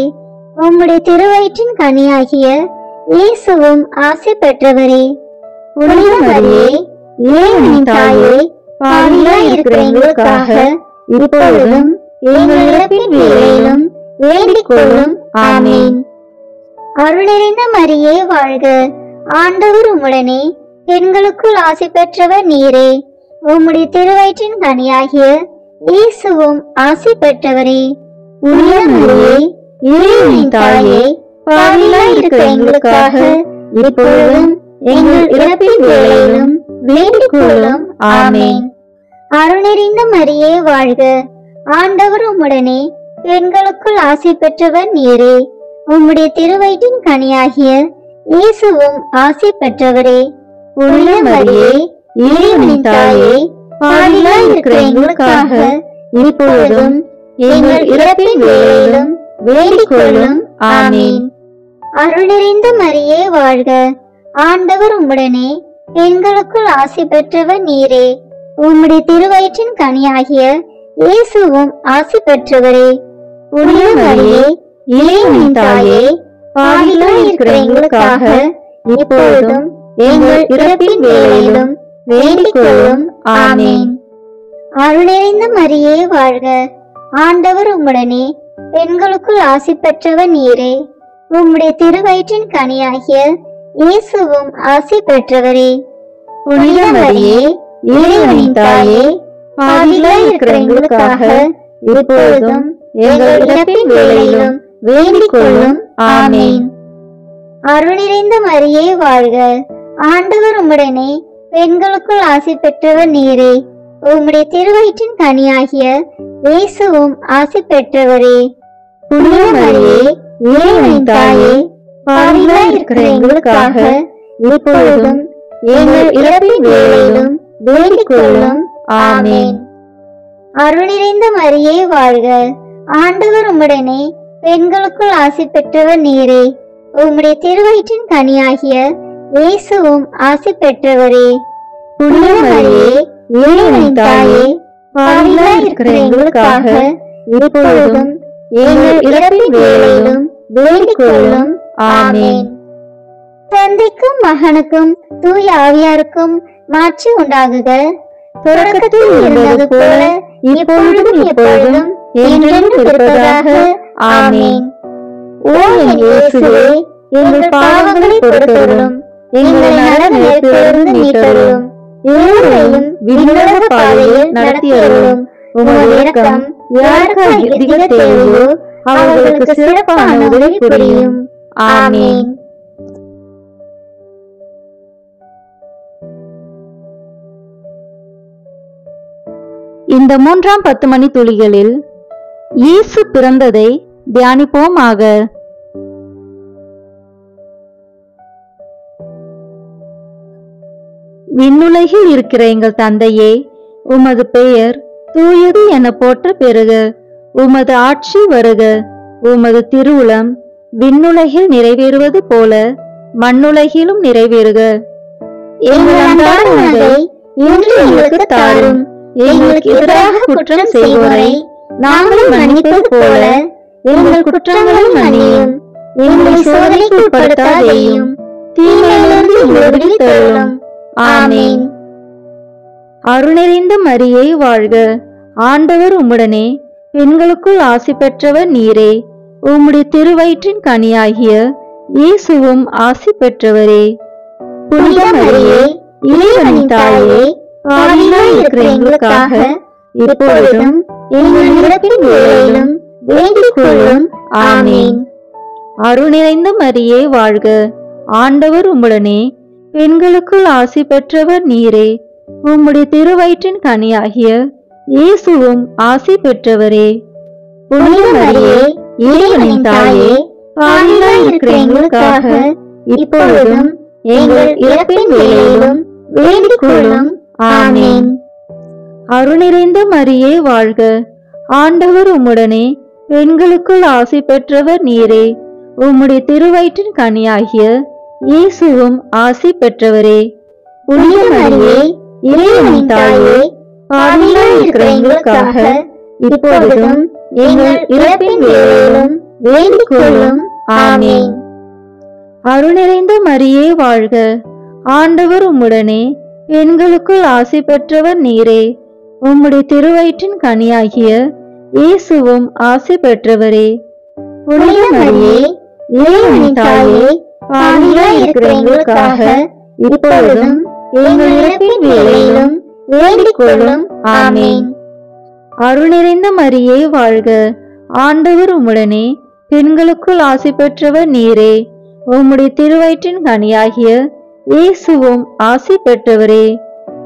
உம்முடைய திருவயிற்றின் கனியாகிய இயேசுவும் ஆசி பெற்றவரே. புனித மரியே, இறைவனின் தாயே, பாவிகளாய் இருக்கிற எங்களுக்காக இப்பொழுதும் எங்கள் இறப்பின் வேளையிலும் வேண்டிக் கொள்ளும். ஆமென். அருள் நிறைந்த மரியே வாழ்க. ஆண்டவர் உம்முடனே, பெண்களுக்குள் ஆசி பெற்றவர் நீரே. உம்முடைய திருவயிற்றின் கனியாகிய இயேசுவும் ஆசி பெற்றவரே. புனித மரியே, இறைவனின் தாயே, பாவிகளாய் இருக்கிற எங்களுக்காக இப்பொழுதும் எங்கள் இறப்பின் வேளையிலும் வேண்டிக் கொள்ளும். ஆமென். அருள் நிறைந்த மரியே வாழ்க. ஆண்டவர் உம்முடனே, பெண்களுக்குள் ஆசி பெற்றவர் நீரே. உம்முடைய திருவயிற்றின் கனியாகிய இயேசுவும் ஆசி பெற்றவரே. புனித மரியே, இறைவனின் தாயே, பாவிகளாய் இருக்கிற எங்களுக்காக இப்பொழுதும் எங்கள் இறப்பின் வேளையிலும் வேண்டிக் கொள்ளும். ஆமென். அருள் நிறைந்த மரியே வாழ்க. ஆண்டவர் உம்முடனே, பெண்களுக்குள் ஆசி பெற்றவர் நீரே. உம்முடைய திருவயிற்றின் கனியாகிய இயேசுவும் ஆசி பெற்றவரே. புனித மரியே, இறைவனின் தாயே, பாவிகளாய் இருக்கிற எங்களுக்காக இப்பொழுதும் எங்கள் இறப்பின் வேளையிலும் வேண்டிக் கொள்ளும். ஆமென். அருள் நிறைந்த மரியே வாழ்க. ஆண்டவர் உம்முடனே, பெண்களுக்குள் ஆசி பெற்றவர் நீரே. உம்முடைய திருவயிற்றின் கனியாகிய இயேசுவும் ஆசி பெற்றவரே. புனித மரியே, இறைவனின் தாயே, பாவிகளாய் இருக்கிற எங்களுக்காக இப்பொழுதும் எங்கள் இறப்பின் வேளையிலும் வேண்டிக் கொள்ளும். ஆமென். அருள் நிறைந்த மரியே வாழ்க. ஆண்டவர் உம்முடனே, பெண்களுக்குள் ஆசி பெற்றவர் நீரே. உம்முடைய திருவயிற்றின் கனியாகிய இயேசுவும் ஆசி பெற்றவரே. புனித மரியே, இறைவனின் தாயே, பாவிகளாய் இருக்கிற எங்களுக்காக இப்பொழுதும் எங்கள் இறப்பின் வேளையிலும் வேண்டிக் கொள்ளும். ஆமென். அருள் நிறைந்த மரியே வாழ்க. ஆண்டவர் உம்முடனே, பெண்களுக்குள் ஆசி பெற்றவர் நீரே. உம்முடைய திருவயிற்றின் கனியாகிய இயேசுவும் ஆசி பெற்றவரே. புனித மரியே, இறைவனின் தாயே, பாவிகளாய் இருக்கிற எங்களுக்காக இப்பொழுதும் எங்கள் இறப்பின் வேளையிலும் வேண்டிக் கொள்ளும். ஆமென். தந்தைக்கும் மகனுக்கும் தூய ஆவியாருக்கும் மாட்சி உண்டாகுக. தொடக்கத்தில் இருந்தது போல இப்பொழுதும் எப்பொழுதும் என்றென்றும் இருப்பதாக. ஆமென். ஓ என் இயேசுவே, எங்கள் பாவங்களை பொறுத்தருளும். எங்கள் நரகத்திலிருந்து மீட்டருளும். எல்லோரையும் விண்ணுலக பாதையில் நடத்தியருளும். உமது இரக்கம் யாருக்கு அதிக தேவையோ அவர்களுக்கு சிறப்பான உதவி புரியும். ஆமென். இந்த 3ஆம் 10 மணி துளிகளில் இயேசு பிறந்ததை தியானிப்போமாக. விண்ணுலகில் இருக்கிற எங்கள் தந்தையே, உமது பெயர் தூயது என போற்ற பெறுக. உமது ஆட்சி வருக. உமது திருவுளம் விண்ணுலகில் நிறைவேறுவது போல மண்ணுலகிலும் நிறைவேறுக. எங்கள் அன்றாட உணவை இன்று எங்களுக்கு தாரும். எங்களுக்கு எதிராக குற்றம் செய்வோரை நாங்கள் மன்னிப்பது போல எங்கள் குற்றங்களை மன்னியும். எங்களை சோதனைக்கு உட்படுத்தாதேயும், தீமையிலிருந்து எங்களை விடுவித்தருளும். ஆமென். அருள்நிறைந்த மரியே வாழ்க. ஆண்டவர் உம்முடனே, பெண்களுக்குள் ஆசி பெற்றவர் நீரே. உம்முடைய திருவயிற்றின் கனியாகிய இயேசுவும் ஆசி பெற்றவரே. புனித மரியே, இறைவனின் தாயே, பாவிகளாய் இருக்கிற எங்களுக்காக இப்பொழுதும் எங்கள் இறப்பின் வேளையிலும் வேண்டிக் கொள்ளும். ஆமென். அருள்நிறைந்த மரியே வாழ்க. ஆண்டவர் உம்முடனே, பெண்களுக்குள் ஆசி பெற்றவர் நீரே. உம்முடைய திருவயிற்றின் கனியாகிய இயேசுவும் ஆசி பெற்றவரே. புனித மரியே, இறைவனின் தாயே, பாவிகளாய் இருக்கிற எங்களுக்காக இப்பொழுதும் எங்கள் இறப்பின் வேளையிலும் வேண்டிக் கொள்ளும். ஆமென். அருள்நிறைந்த மரியே வாழ்க. ஆண்டவர் உம்முடனே, பெண்களுக்குள் ஆசி பெற்றவர் நீரே. உம்முடைய திருவயிற்றின் கனியாகிய இயேசுவும் ஆசி பெற்றவரே. புனித மரியே, இறைவனின் தாயே, பாவிகளாய் இருக்கிற எங்களுக்காக இப்பொழுதும் எங்கள் இறப்பின் வேளையிலும் வேண்டிக் கொள்ளும். ஆமென். அருள்நிறைந்த மரியே வாழ்க. ஆண்டவர் உம்முடனே, பெண்களுக்குள் ஆசி பெற்றவர் நீரே. உம்முடைய திருவயிற்றின் கனியாகிய இயேசுவும் ஆசி பெற்றவரே. புனித மரியே, இறைவனின் தாயே, பாவிகளாய் இருக்கிற எங்களுக்காக இப்பொழுதும் எங்கள் இறப்பின் வேளையிலும் வேண்டிக் கொள்ளும். ஆமென். அருள்நிறைந்த மரியே வாழ்க. ஆண்டவர் உம்முடனே, பெண்களுக்குள் ஆசி பெற்றவர் நீரே. உம்முடைய திருவயிற்றின் கனியாகிய இயேசுவும் ஆசி பெற்றவரே.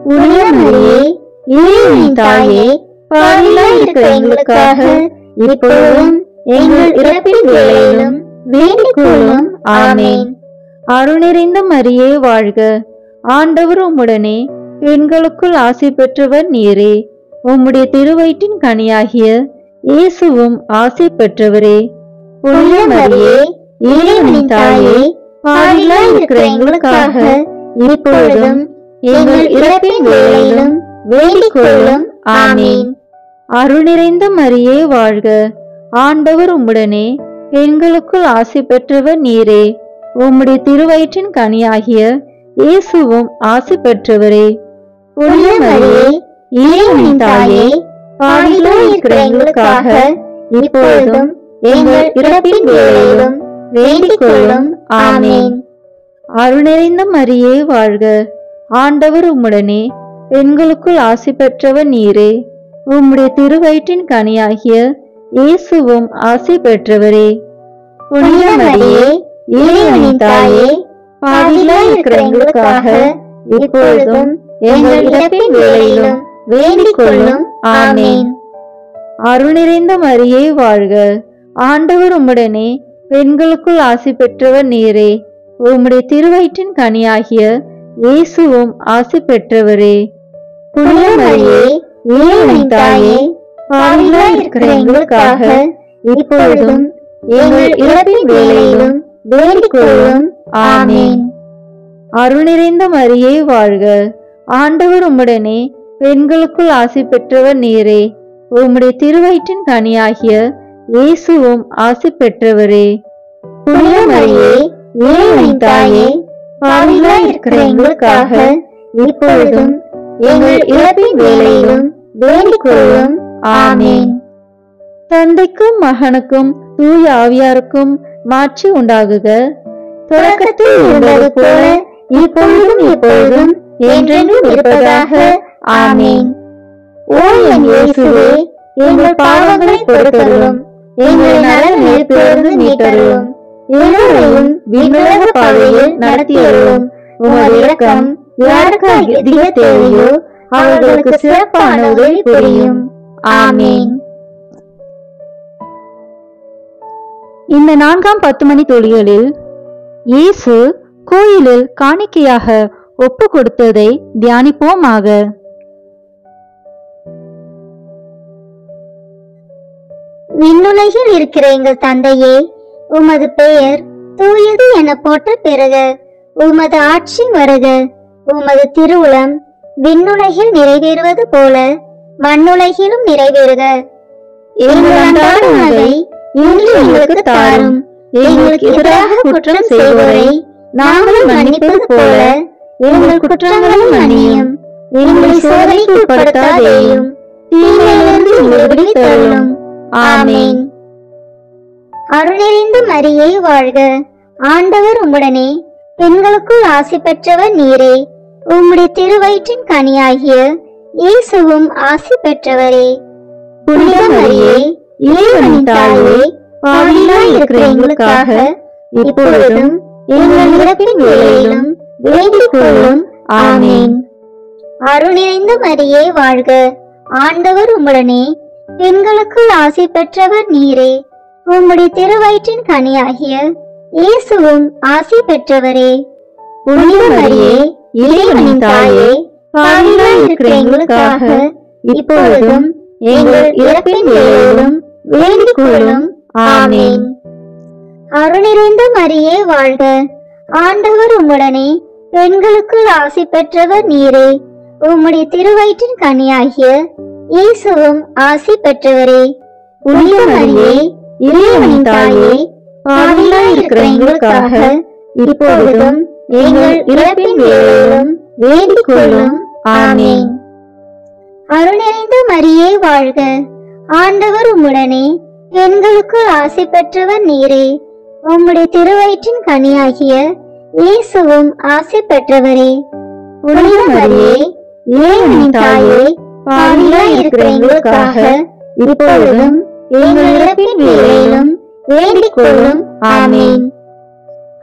புனித மரியே, இறைவனின் தாயே, பாவிகளாய் இருக்கிற எங்களுக்காக இப்பொழுதும் எங்கள் இறப்பின் வேளையிலும் வேண்டிக் கொள்ளும். ஆமென். அருள்நிறைந்த மரியே வாழ்க. ஆண்டவர் உம்முடனே, பெண்களுக்குள் ஆசி பெற்றவர் நீரே. உம்முடைய திருவயிற்றின் கனியாகிய இயேசுவும் ஆசி பெற்றவரே. புனித மரியே, இறைவனின் தாயே, பாவிகளாய் இருக்கிற எங்களுக்காக இப்பொழுதும் எங்கள் இறப்பின் வேளையிலும் வேண்டிக் கொள்ளும். ஆமென். அருள்நிறைந்த மரியே வாழ்க. ஆண்டவர் உம்முடனே, பெண்களுக்குள் ஆசி பெற்றவர் நீரே. உம்முடைய திருவயிற்றின் கனியாகிய இயேசுவும் ஆசி பெற்றவரே. புனித மரியே, இறைவனின் தாயே, பாவிகளாய் இருக்கிற எங்களுக்காக இப்பொழுதும் எங்கள் இறப்பின் வேளையிலும் வேண்டிக் கொள்ளும். ஆமென். அருள்நிறைந்த மரியே வாழ்க. ஆண்டவர் உம்முடனே, பெண்களுக்குள் ஆசி பெற்றவர் நீரே. உம்முடைய திருவயிற்றின் கனியாகிய இயேசுவும் ஆசி பெற்றவரே. புனித மரியே, இறைவனின் தாயே, பாவிகளாய் இருக்கிற எங்களுக்காக இப்பொழுதும் எங்கள் இறப்பின் வேளையிலும் வேண்டிக் கொள்ளும். ஆமென். அருள்நிறைந்த மரியே வாழ்க. ஆண்டவர் உம்முடனே, பெண்களுக்குள் ஆசி பெற்றவர் நீரே. உம்முடைய திருவயிற்றின் கனியாகிய இயேசுவும் ஆசி பெற்றவரே. புனித மரியே, இறைவனின் தாயே, பாவிகளாய் இருக்கிற எங்களுக்காக இப்பொழுதும் எங்கள் இறப்பின் வேளையிலும் வேண்டிக் கொள்ளும். ஆமென். அருள்நிறைந்த மரியே வாழ்க. ஆண்டவர் உம்முடனே, பெண்களுக்குள் ஆசி பெற்றவர் நீரே. உம்முடைய திருவயிற்றின் கனியாகிய இயேசுவும் ஆசி பெற்றவரே. புனித மரியே, இறைவனின் தாயே, பாவிகளாய் இருக்கிற எங்களுக்காக இப்பொழுதும் எங்கள் இறப்பின் வேளையிலும் வேண்டிக் கொள்ளும். ஆமென். தந்தைக்கும் மகனுக்கும் தூய ஆவியாருக்கும் மாட்சி உண்டாகுக. தொடக்கத்தில் இருந்தது போல இப்பொழுதும் எப்பொழுதும் என்றென்றும் இருப்பதாக. ஆமென். ஓ என் இயேசுவே, எங்கள் பாவங்களை பொறுத்தருளும், எங்கள் நலன் மீட்பிலிருந்து மீட்டருளும், எல்லோரையும் விண்ணுலக பாதையில் நடத்தியருளும். உமது இரக்கம் யாருக்கு அதிக தேவையோ அவர்களுக்கு சிறப்பான உதவி புரியும். ஆமென். இந்த 4ஆம் 10 மணி துளிகளில் இயேசு கோயிலில் காணிக்கையாக ஒப்பு கொடுத்ததை தியானிப்போமாக. விண்ணுலகில் இருக்கிற எங்கள் தந்தையே, உமது பெயர் தூயது என போற்ற பெறுக. உமது ஆட்சி வருக. உமது திருவுளம் விண்ணுலகில் நிறைவேறுவது போல மண்ணுலகிலும் நிறைவேறுக. எங்கள் அன்றாட உணவை இன்று எங்களுக்கு தாரும். எங்களுக்கு எதிராக குற்றம் செய்வோரை நாங்கள் மன்னிப்பது போல எங்கள் குற்றங்களை மன்னியும். எங்களை சோதனைக்கு உட்படுத்தாதேயும், தீமையிலிருந்து எங்களை விடுவித்தருளும். ஆமென். அருள் நிறைந்த மரியே வாழ்க. ஆண்டவர் உம்முடனே, பெண்களுக்குள் ஆசி பெற்றவர் நீரே. உம்முடைய திருவயிற்றின் கனியாகிய இயேசுவும் ஆசி பெற்றவரே. புனித மரியே, இறைவனின் தாயே, பாவிகளாய் இருக்கிற எங்களுக்காக இப்பொழுதும் எங்கள் இறப்பின் வேளையிலும் வேண்டிக் கொள்ளும். ஆமென். அருள் நிறைந்த மரியே வாழ்க. ஆண்டவர் உம்முடனே, பெண்களுக்குள் ஆசி பெற்றவர் நீரே. உம்முடைய திருவயிற்றின் கனியாகிய இயேசுவும் ஆசி பெற்றவரே. புனித மரியே, இறைவனின் தாயே, பாவிகளாய் இருக்கிற எங்களுக்காக இப்பொழுதும் எங்கள் இறப்பின் வேளையிலும் வேண்டிக் கொள்ளும். ஆமென். அருள் நிறைந்த மரியே வாழ்க. ஆண்டவர் உம்முடனே, பெண்களுக்குள் ஆசி பெற்றவர் நீரே. உம்முடைய திருவயிற்றின் கனியாகிய இயேசுவும் ஆசி பெற்றவரே. புனித மரியே, இறைவனின் தாயே, பாவிகளாய் இருக்கிற எங்களுக்காக இப்பொழுதும் எங்கள் இறப்பின் வேளையிலும் வேண்டிக் கொள்ளும். ஆமென். அருள் நிறைந்த மரியே வாழ்க. ஆண்டவர் உம்முடனே, பெண்களுக்குள் ஆசி பெற்றவர் நீரே. உம்முடைய திருவயிற்றின் கனியாகிய இயேசுவும் ஆசி பெற்றவரே. புனித மரியே, இறைவனின் தாயே, பாவிகளாய் இருக்கிற எங்களுக்காக இப்பொழுதும் எங்கள் இறப்பின் வேளையிலும் வேண்டிக் கொள்ளும். ஆமென்.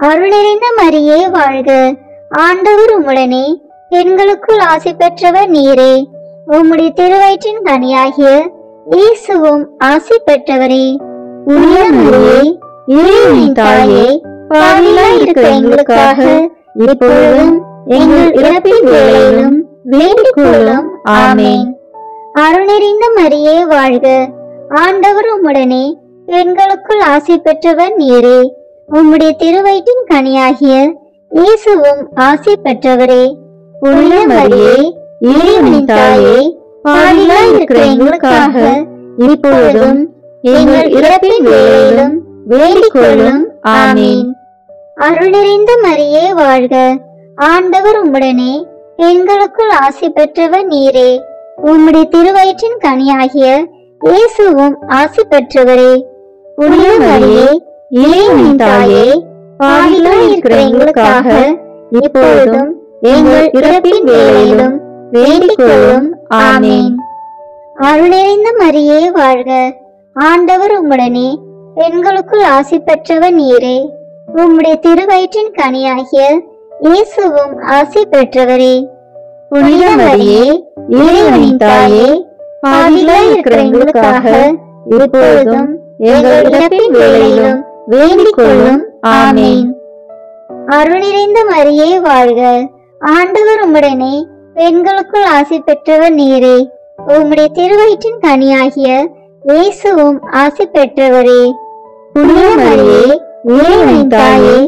அருள் நிறைந்த மரியே வாழ்க. ஆண்டவர் உம்முடனே, பெண்களுக்குள் ஆசி பெற்றவர் நீரே. உம்முடைய திருவயிற்றின் கனியாகிய இயேசுவும் ஆசி பெற்றவரே. புனித மரியே, இறைவனின் தாயே, பாவிகளாய் இருக்கிற எங்களுக்காக இப்பொழுதும் எங்கள் இறப்பின் வேளையிலும் வேண்டிக் கொள்ளும். ஆமென். அருள் நிறைந்த மரியே வாழ்க. ஆண்டவர் உம்முடனே, பெண்களுக்குள் ஆசி பெற்றவர் நீரே. உம்முடைய திருவயிற்றின் கனியாகிய இயேசுவும் ஆசி பெற்றவரே. புனித மரியே, இறைவனின் தாயே, பாவிகளாய் இருக்கிற எங்களுக்காக இப்பொழுதும் எங்கள் இறப்பின் வேளையிலும் வேண்டிக் கொள்ளும். ஆமென். அருள் நிறைந்த மரியே வாழ்க. ஆண்டவர் உம்முடனே, பெண்களுக்குள் ஆசி பெற்றவர் நீரே. உம்முடைய திருவயிற்றின் கனியாகிய இயேசுவும் ஆசி பெற்றவரே. புனித மரியே, இறைவனின் தாயே, பாவிகளாய் இருக்கிற எங்களுக்காக இப்பொழுதும் எங்கள் இறப்பின் வேளையிலும் வேண்டிக் கொள்ளும். ஆமென். அருள் நிறைந்த மரியே வாழ்க. ஆண்டவர் உம்முடனே, பெண்களுக்குள் ஆசி பெற்றவர் நீரே. உம்முடைய திருவயிற்றின் கனியாகிய இயேசுவும் ஆசி பெற்றவரே. புனித மரியே, இறைவனின் தாயே, பாவிகளாய் இருக்கிற எங்களுக்காக இப்பொழுதும் எங்கள் இறப்பின் வேளையிலும் வேண்டிக் கொள்ளும். ஆமென். அருள் நிறைந்த மரியே வாழ்க. ஆண்டவர் உம்முடனே, பெண்களுக்குள் ஆசி பெற்றவர் நீரே. உம்முடைய திருவயிற்றின் கனியாகிய இயேசுவும் ஆசி பெற்றவரே. புனித மரியே, இறைவனின் தாயே,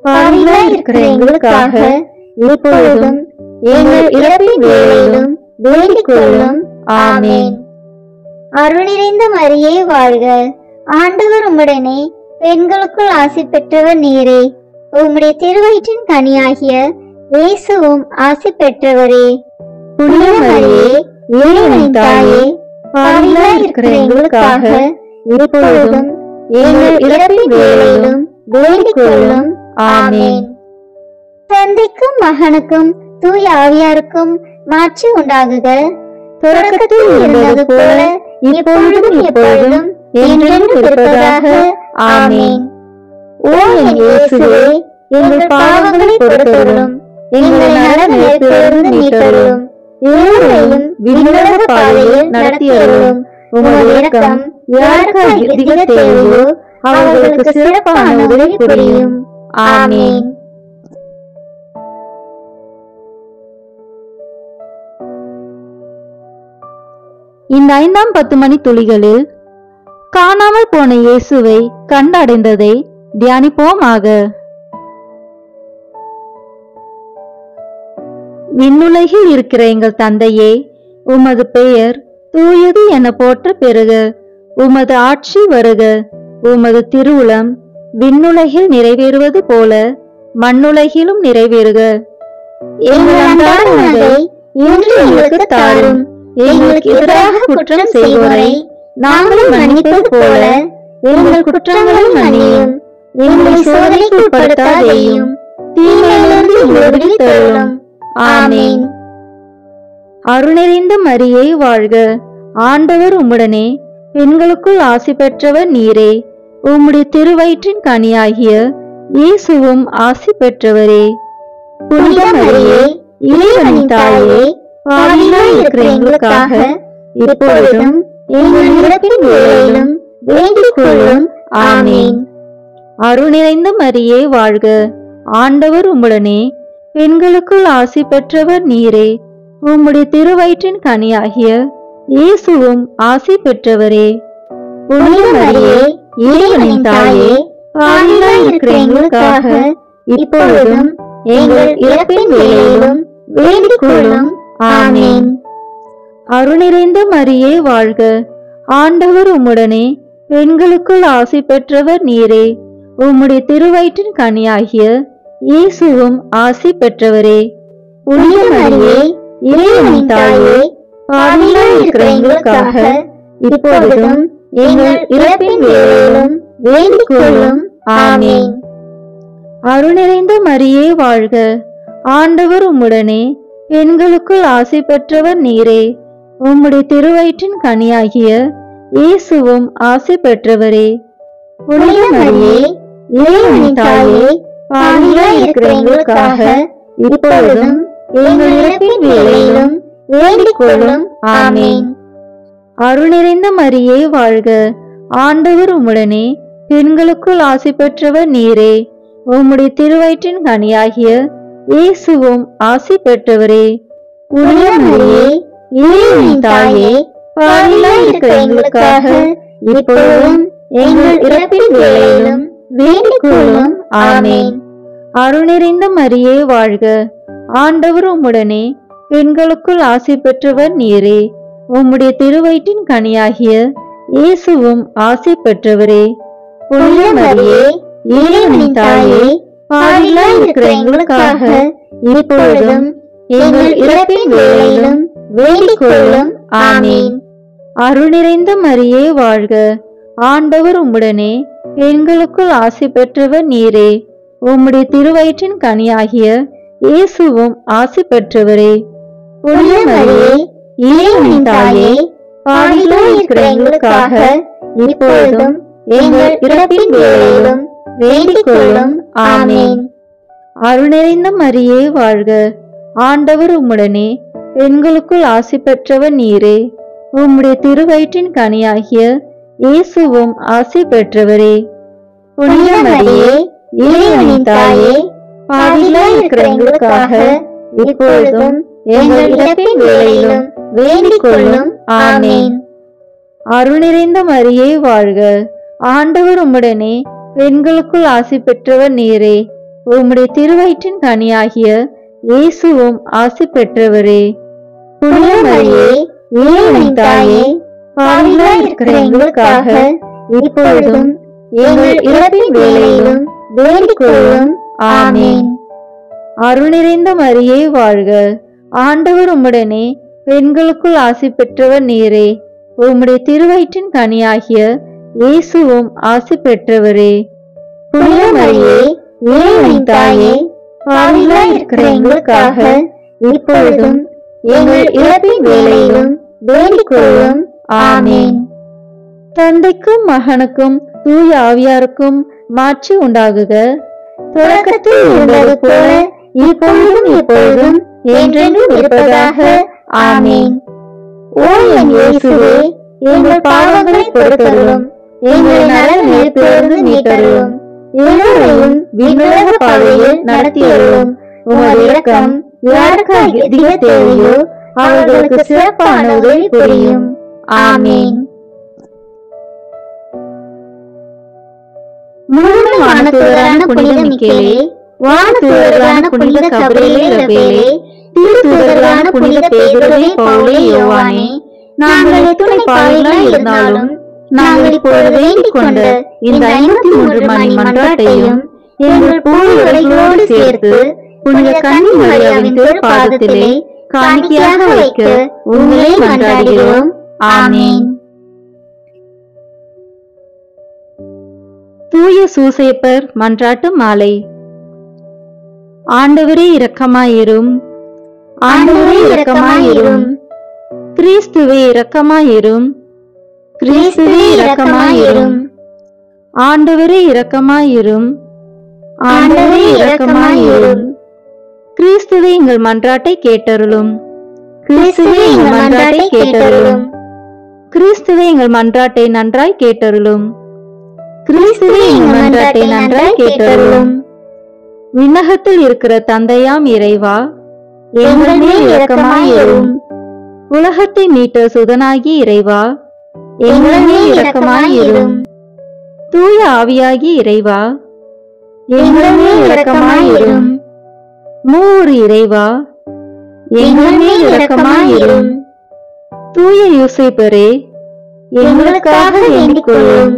பாவிகளாய் இருக்கிற எங்களுக்காக இப்பொழுதும் எங்கள் இறப்பின் வேளையிலும் வேண்டிக் கொள்ளும். ஆமென். அருள் நிறைந்த மரியே வாழ்க. ஆண்டவர் உம்முடனே, பெண்களுக்குள் ஆசி பெற்றவர் நீரே. உம்முடைய திருவயிற்றின் கனியாகிய இயேசுவும் ஆசி பெற்றவரே. புனித மரியே, இறைவனின் தாயே, பாவிகளாய் இருக்கிற எங்களுக்காக இப்பொழுதும் எங்கள் இறப்பின் வேளையிலும் வேண்டிக் கொள்ளும். ஆமென். தந்தைக்கும் மகனுக்கும் தூய ஆவியாருக்கும் மாட்சி உண்டாகுக. தொடக்கத்தில் இருந்தது போல இப்பொழுதும் எப்பொழுதும் என்றென்றும் இருப்பதாக. ஆமென். ஓ என் இயேசுவே, எங்கள் பாவங்களை பொறுத்தருளும். எங்களை நரகத்திலிருந்து மீட்டருளும். எல்லோரையும் விண்ணுலக பாதையில் நடத்தியருளும். உமது இரக்கம் யாருக்கு அதிக தேவையோ அவர்களுக்கு சிறப்பான உதவி புரியும். ஆமென். இந்த 5ஆம் 10 மணி துளிகளில் காணாமல் போன இயேசுவை கண்டடைந்ததை தியானிப்போமாக. விண்ணுலகில் இருக்கிற எங்கள் தந்தையே, உமது பெயர் தூயது என போற்ற பெறுக. உமது ஆட்சி வருக. உமது திருவுளம் விண்ணுலகில் நிறைவேறுவது போல மண்ணுலகிலும் நிறைவேறுக. எங்கள் அன்றாட உணவை இன்று எங்களுக்கு தாரும். எங்களுக்கு எதிராக குற்றம் செய்வோரை நாங்கள் மன்னிப்பது போல எங்கள் குற்றங்களை மன்னியும். எங்களை சோதனைக்கு உட்படுத்தாதேயும், தீமையிலிருந்து எங்களை விடுவித்தருளும். ஆமென். அருள்நிறைந்த மரியே வாழ்க. ஆண்டவர் உம்முடனே, பெண்களுக்குள் ஆசி பெற்றவர் நீரே. உம்முடைய திருவயிற்றின் கனியாகிய இயேசுவும் ஆசி பெற்றவரே. புனித மரியே, இறைவனின் தாயே, பாவிகளாய் இருக்கிற எங்களுக்காக இப்பொழுதும் எங்கள் இறப்பின் வேளையிலும் வேண்டிக் கொள்ளும். ஆமென். அருள்நிறைந்த மரியே வாழ்க. ஆண்டவர் உம்முடனே, பெண்களுக்குள் ஆசி பெற்றவர் நீரே. உம்முடைய திருவயிற்றின் கனியாகிய இயேசுவும் ஆசி பெற்றவரே. புனித மரியே, இறைவனின் தாயே, பாவிகளாய் இருக்கிற எங்களுக்காக இப்பொழுதும் எங்கள் இறப்பின் வேளையிலும் வேண்டிக் கொள்ளும். ஆமென். அருள்நிறைந்த மரியே வாழ்க. ஆண்டவர் உம்முடனே, பெண்களுக்குள் ஆசி பெற்றவர் நீரே. உம்முடைய திருவயிற்றின் கனியாகிய இயேசுவும் ஆசி பெற்றவரே. புனித மரியே, இறைவனின் தாயே, பாவிகளாய் இருக்கிற எங்களுக்காக இப்பொழுதும் எங்கள் இறப்பின் வேளையிலும் வேண்டிக் கொள்ளும். ஆமென். அருள்நிறைந்த மரியே வாழ்க. ஆண்டவர் உம்முடனே, பெண்களுக்குள் ஆசி பெற்றவர் நீரே. உம்முடைய திருவயிற்றின் கனியாகிய இயேசுவும் ஆசி பெற்றவரே. புனித மரியே, இறைவனின் தாயே, பாவிகளாய் இருக்கிற எங்களுக்காக இப்பொழுதும் எங்கள் இறப்பின் வேளையிலும் வேண்டிக் கொள்ளும். ஆமென். அருள்நிறைந்த மரியே வாழ்க. ஆண்டவர் உம்முடனே, பெண்களுக்குள் ஆசி பெற்றவர் நீரே. உம்முடைய திருவயிற்றின் கனியாகிய இயேசுவும் ஆசி பெற்றவரே. புனித மரியே, இறைவனின் தாயே, பாவிகளாய் இருக்கிற எங்களுக்காக இப்பொழுதும் எங்கள் இறப்பின் வேளையிலும் வேண்டிக் கொள்ளும். ஆமென். அருள்நிறைந்த மரியே வாழ்க. ஆண்டவர் உம்முடனே, பெண்களுக்குள் ஆசி பெற்றவர் நீரே. உம்முடைய திருவயிற்றின் கனியாகிய இயேசுவும் ஆசி பெற்றவரே. புனித மரியே, இறைவனின் தாயே, பாவிகளாய் இருக்கிற எங்களுக்காக இப்பொழுதும் எங்கள் இறப்பின் வேளையிலும் வேண்டிக் கொள்ளும். ஆமென். அருள்நிறைந்த மரியே வாழ்க. ஆண்டவர் உம்முடனே, பெண்களுக்குள் ஆசி பெற்றவர் நீரே. உம்முடைய திருவயிற்றின் கனியாகிய இயேசுவும் ஆசி பெற்றவரே. புனித மரியே, இறைவனின் தாயே, பாவிகளாய் இருக்கிற எங்களுக்காக இப்பொழுதும் எங்கள் இறப்பின் வேளையிலும் வேண்டிக் கொள்ளும். ஆமென். அருள்நிறைந்த மரியே வாழ்க. ஆண்டவர் உம்முடனே, பெண்களுக்குள் ஆசி பெற்றவர் நீரே. உம்முடைய திருவயிற்றின் கனியாகிய இயேசுவும் ஆசி பெற்றவரே. புனித மரியே, இறைவனின் தாயே, பாவிகளாய் இருக்கிற எங்களுக்காக இப்பொழுதும் எங்கள் இறப்பின் வேளையிலும் வேண்டிக் கொள்ளும். ஆமென். அருள்நிறைந்த மரியே வாழ்க. ஆண்டவர் உம்முடனே, பெண்களுக்குள் ஆசி பெற்றவர் நீரே. உம்முடைய திருவயிற்றின் கனியாகிய இயேசுவும் ஆசி பெற்றவரே. புனித மரியே, இறைவனின் தாயே, பாவிகளாய் இருக்கிற எங்களுக்காக இப்பொழுதும் எங்கள் இறப்பின் வேளையிலும் வேண்டிக் கொள்ளும். ஆமென். அருள்நிறைந்த மரியே வாழ்க. ஆண்டவர் உம்முடனே, பெண்களுக்குள் ஆசி பெற்றவர் நீரே. உம்முடைய திருவயிற்றின் கனியாகிய இயேசுவும் ஆசி பெற்றவரே. புனித மரியே, இறைவனின் தாயே, பாவிகளாய் இருக்கிற எங்களுக்காக இப்பொழுதும் எங்கள் இறப்பின் வேளையிலும் வேண்டிக் கொள்ளும். ஆமென். தந்தைக்கும் மகனுக்கும் தூய ஆவியாருக்கும் மாட்சி உண்டாகுக. தொடக்கத்தில் இருந்தது போல இப்பொழுதும் எப்பொழுதும் என்றென்றும் இருப்பதாக. ஆமென். ஓ என் இயேசுவே, எங்கள் பாவங்களை பொறுத்தருளும், எங்களை நரக நெருப்பிலிருந்து மீட்டருளும். எல்லோரையும் விண்ணுலக பாதையில் நடத்தியருளும். உமது இரக்கம் யாருக்கு அதிக தேவையோ அவர்களுக்கு சிறப்பான உதவி புரியும். ஆமீன். முழுமை வானதூதரான புனித மிக்கேலே, வானதூதர்களான புனித கபிரியேலே, ரபேலே, திருத்தூதர்களான புனித பேதுருவே, பவுலே, யோவானே, நாங்கள் எத்துணை பாவிகளாய் இருந்தாலும் நாங்கள் இப்பொழுது வேண்டிக் கொண்ட இந்த 53 மணி மன்றாட்டையும் எங்கள் பூவுரைகளோடு சேர்த்து புனித கன்னி மரியாவின் திருப்பாதத்திலே காணிக்கையாக வைக்க உங்களை மன்றாடுகிறோம். ஆமீன். தூய சூசேப்பர் மன்றாட்டு மாலை. ஆண்டவரே இரக்கமாயிரும். ஆண்டவரே இரக்கமாயிரும். கிறிஸ்துவே இரக்கமாயிரும். கிறிஸ்துவே இரக்கமாயிரும். ஆண்டவரே இரக்கமாயிரும். ஆண்டவரே இரக்கமாயிரும். கிறிஸ்துவே எங்கள் மன்றாட்டை கேட்டருளும். கிறிஸ்துவே எங்கள் மன்றாட்டை கேட்டருளும். கிறிஸ்துவே எங்கள் மன்றாட்டை நன்றாய் கேட்டருளும். கிறிஸ்துவே எங்கள் மன்றாட்டை நன்றாய் கேட்டருளும். விண்ணகத்தில் இருக்கிற தந்தையாம் இறைவா, எங்கள் மேல் இரக்கமாயிரும். உலகத்தை மீட்ட சுதனாகி இறைவா, எங்கள் மேல் இரக்கமாயிரும். தூய ஆவியாகி இறைவா, எங்கள் மேல் இரக்கமாயிரும். மூவர் இறைவா, எங்கள் மேல் இரக்கமாயிரும். தூய யோசேப்பரே, எங்களுக்காக வேண்டிக் கொள்ளும்.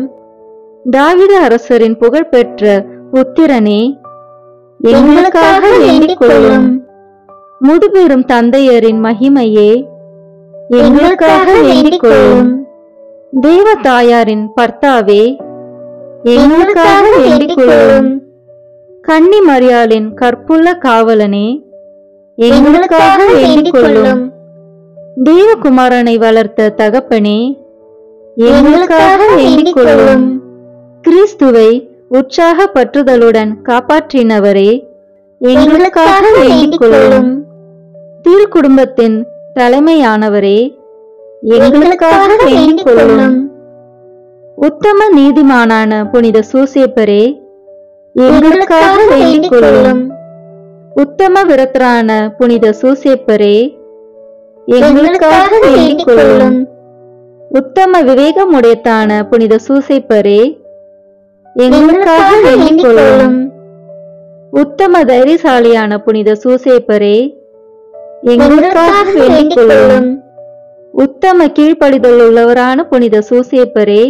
தாவீது அரசரின் புகழ்பெற்ற புத்திரனே, எங்களுக்காக வேண்டிக் கொள்ளும். முதுபெரும் தந்தையரின் மகிமையே, எங்களுக்காக வேண்டிக் கொள்ளும். தேவ தாயாரின் பர்த்தாவே, எங்களுக்காக வேண்டிக் கொள்ளும். கன்னி மரியாளின் கற்புள்ள காவலனே, எங்களுக்காக வேண்டிக் கொள்ளும். தேவகுமாரனை வளர்த்த தகப்பனே, எங்களுக்காக வேண்டிக் கொள்ளும். கிறிஸ்துவை உற்சாக பற்றுதலுடன் காப்பாற்றினவரே, எங்களுக்காக வேண்டிக் கொள்ளும். திருக்குடும்பத்தின் தலைமையானவரே, எங்களுக்காக வேண்டிக் கொள்ளும். உத்தம நீதிமானான புனித சூசேப்பரே, எங்களுக்காக வேண்டிக் கொள்ளும். உத்தம விரத்தரான புனித சூசேப்பரே, எங்களுக்காக வேண்டிக் கொள்ளும். உத்தம விவேகமுடையத்தான புனித சூசேப்பரே, எங்களுக்காக வேண்டிக் கொள்ளும். உத்தம தைரியசாலியான புனித சூசேப்பரே, எங்களுக்காக வேண்டிக் கொள்ளும். உத்தம கீழ்ப்படிதல் உள்ளவரான புனித சூசேப்பரே,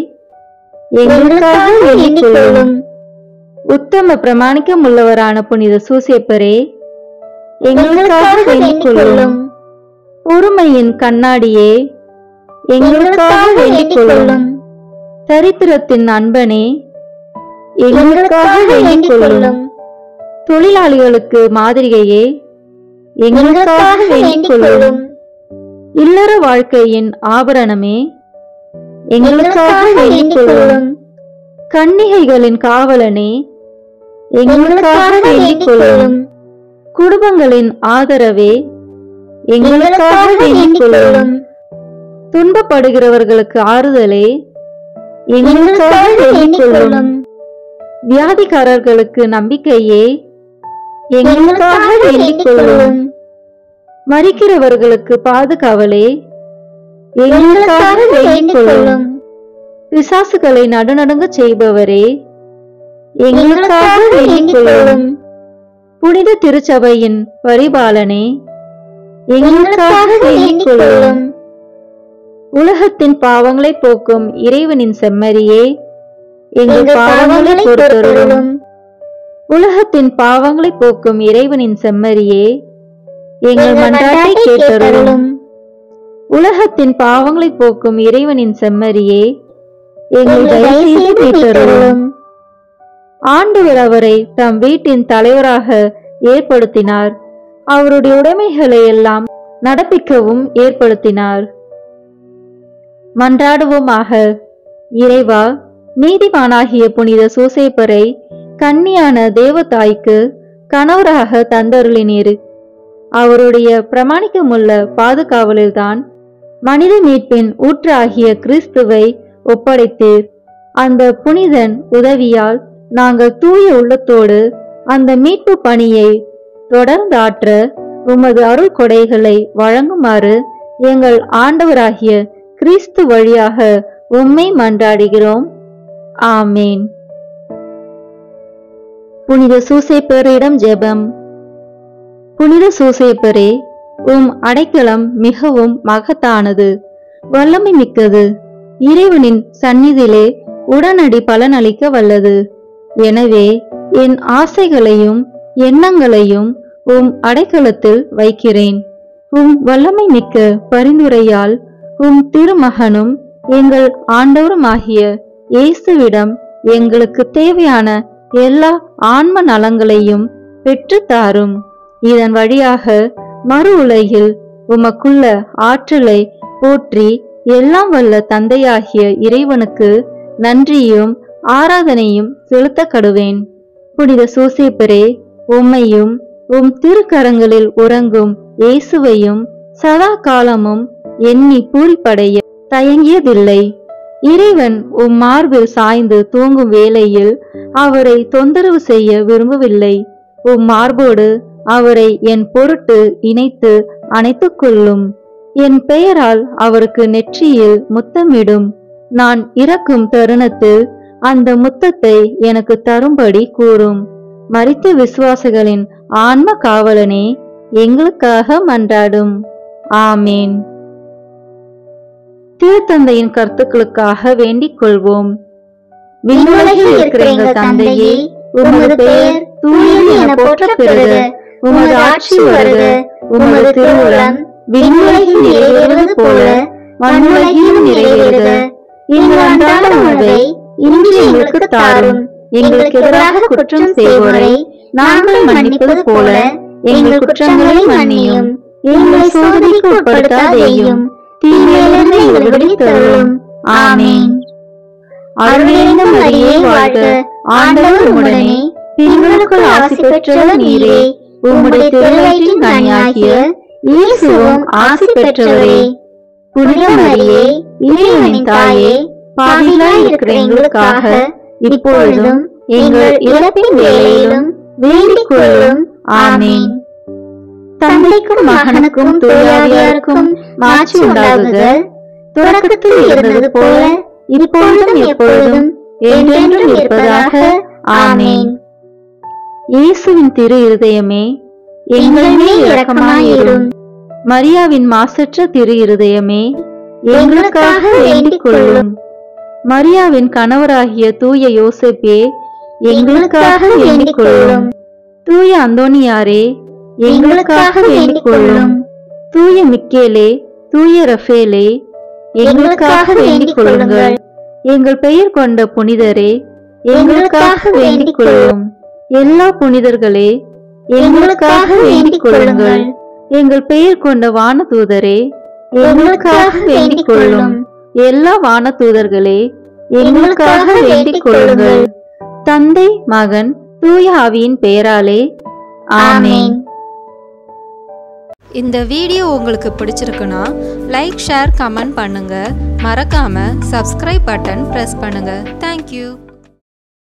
எங்களுக்காக வேண்டிக் கொள்ளும். உத்தம பிரமாணிக்கம் உள்ளவரான புனித சூசேப்பரே, எங்களுக்காக வேண்டிக் கொள்ளும். பொறுமையின் கண்ணாடியே, எங்களுக்காக வேண்டிக் கொள்ளும். சரித்திரத்தின் அன்பனே, எங்களுக்காக வேண்டிக் கொள்ளும். தொழிலாளிகளுக்கு மாதிரிகையே, எங்களுக்காக வேண்டிக் கொள்ளும். இல்லற வாழ்க்கையின் ஆபரணமே, எங்களுக்காக வேண்டிக் கொள்ளும். கன்னிகைகளின் காவலனே, எங்களுக்காக வேண்டிக் கொள்ளும். குடும்பங்களின் ஆதரவே, எங்களுக்காக வேண்டிக் கொள்ளும். துன்பப்படுகிறவர்களுக்கு ஆறுதலே, எங்களுக்காக வேண்டிக் கொள்ளும். வியாதிக்காரர்களுக்கு நம்பிக்கையே, எங்களுக்காக வேண்டிக் கொள்ளும். மரிக்கிறவர்களுக்கு பாதுகாவலே, எங்களுக்காக வேண்டிக் கொள்ளும். பிசாசுகளை நடுநடுங்க செய்பவரே, எங்களுக்காக வேண்டிக் கொள்ளும். புனித திருச்சபையின் பரிபாலனே, எங்களுக்காக வேண்டிக் கொள்ளும். உலகத்தின் பாவங்களை போக்கும் இறைவனின் செம்மறியே, எங்கள் பாவங்களை பொறுத்தருளும். உலகத்தின் பாவங்களை போக்கும் இறைவனின் செம்மறியே, எங்கள் மன்றாட்டை கேட்டருளும். உலகத்தின் பாவங்களை போக்கும் இறைவனின் செம்மறியே, எங்கள் தயவு செய்து மீட்டருளும். ஆண்டவர் அவரை தம் வீட்டின் தலைவராக ஏற்படுத்தினார். அவருடைய உடைமைகளை எல்லாம் நடப்பிக்கவும் ஏற்படுத்தினார். மன்றாடுவோமாக. இறைவா, நீதிமானாகிய புனித சூசேப்பரை கன்னியான தேவதாய்க்கு கணவராக தந்தருளினீர். அவருடைய பிரமாணிக்கமுள்ள பாதுகாவலில்தான் மனித மீட்பின் ஊற்றாகிய கிறிஸ்துவை ஒப்படைத்தீர். அந்த புனிதன் உதவியால் நாங்கள் தூய உள்ளத்தோடு அந்த மீட்பு பணியை தொடர்ந்தாற்ற உமது அருள் கொடைகளை வழங்குமாறு எங்கள் ஆண்டவராகிய கிறிஸ்து வழியாக உம்மை மன்றாடுகிறோம். ஆமேன். புனித சூசேப்பரிடம் ஜெபம். புனித சூசேப்பரே, உம் அடைக்கலம் மிகவும் மகத்தானது, வல்லமை மிக்கது, இறைவனின் சந்நிதியிலே உடனடி பலனளிக்க வல்லது. எனவே என் ஆசைகளையும் எண்ணங்களையும் உம் அடைக்கலத்தில் வைக்கிறேன். உம் வல்லமை மிக்க பரிந்துரையால் உம் திருமகனும் எங்கள் ஆண்டவருமாகிய இயேசுவிடம் எங்களுக்கு தேவையான எல்லா ஆன்ம நலங்களையும் பெற்றுத்தாரும். இதன் வழியாக மறு உலகில் உமக்குள்ள ஆற்றலை போற்றி எல்லாம் வல்ல தந்தையாகிய இறைவனுக்கு நன்றியும் ஆராதனையும் செலுத்த கடுவேன். புனித சூசேப்பரே, உம்மையும் உம் திருக்கரங்களில் உறங்கும் இயேசுவையும் சதா காலமும் எண்ணி பூரிப்படைய தயங்கியதில்லை. இறைவன் உம் மார்பில் சாய்ந்து தூங்கும் வேளையில் அவரை தொந்தரவு செய்ய விரும்பவில்லை. உம் மார்போடு அவரை என் பொருட்டு இணைத்து அணைத்துக் கொள்ளும். என் பெயரால் அவருக்கு நெற்றியில் முத்தமிடும். நான் இறக்கும் தருணத்தில் அந்த முத்தத்தை எனக்கு தரும்படி கூறும். மரித்த விசுவாசிகளின் ஆன்ம காவலனே, எங்களுக்காக மன்றாடும். ஆமேன். திருத்தந்தையின் கருத்துக்களுக்காக வேண்டிக் கொள்வோம். விண்ணுலகில் இருக்கிற எங்கள் தந்தையே, உமது பெயர் தூயது என போற்றப் பெறுக. உமது ஆட்சி வருக. உமது திருவுளம் விண்ணுலகில் நிறைவேறுவது போல மண்ணுலகிலும் நிறைவேறுக. எங்கள் அன்றாட உணவை இன்று எங்களுக்கு தாரும். எங்களுக்கு எதிராக குற்றம் செய்வோரை நாங்கள் மன்னிப்பது போல எங்கள் குற்றங்களை மன்னியும். எங்களை சோதனைக்கு உட்படுத்தாதேயும், தீமையிலிருந்து எங்களை விடுவித்தருளும். ஆமேன். அருள்நிறைந்த மரியே வாழ்க, ஆண்டவர் உம்முடனே, பெண்களுக்குள் ஆசி பெற்றவர் நீரே. உம்முடைய திருவயிற்றின் கனியாகிய இயேசுவும் ஆசி பெற்றவரே. புனித மரியே, இறைவனின் தாயே, பாவிகளாய் இருக்கிற எங்களுக்காக இப்பொழுதும் எங்கள் இறப்பின் வேளையிலும் வேண்டிக் கொள்ளும். ஆமேன். தந்தைக்கும் மகனுக்கும் தூயாவியாருக்கும் மாட்சி உண்டாகுக. தொடக்கத்தில் இருந்தது போல இப்பொழுதும் எப்பொழுதும் என்றென்றும் இருப்பதாக. ஆமேன். இயேசுவின் திரு இருதயமே, எங்கள் மேல் இரக்கமாயிரும். மரியாவின் மாசற்ற திரு இருதயமே, எங்களுக்காக வேண்டிக் கொள்ளும். மரியாவின் கணவராகிய தூய யோசேப்பே, எங்களுக்காக வேண்டிக் கொள்ளும். தூய அந்தோனியாரே, எங்களுக்காக வேண்டிக் கொள்ளும். தூய மிக்கேலே, தூய ரஃபேலே, எங்களுக்காக வேண்டிக் கொள்ளுங்கள். எங்கள் பெயர் கொண்ட புனிதரே, எங்களுக்காக வேண்டிக் கொள்ளும். எல்லா புனிதர்களே, எங்களுக்காக வேண்டிக் கொள்ளுங்கள். எங்கள் பெயர் கொண்ட வானதூதரே, எங்களுக்காக வேண்டிக் கொள்ளும். எல்லா வானதூதர்களே, எங்களுக்காக வேண்டிக் கொள்ளுங்கள். தந்தை, மகன், தூய ஆவியின் பெயராலே. ஆமேன். இந்த வீடியோ உங்களுக்கு பிடிச்சிருக்குன்னா லைக், ஷேர், கமெண்ட் பண்ணுங்க. மறக்காம சப்ஸ்கிரைப் பட்டன் பிரஸ் பண்ணுங்க. தேங்க்யூ.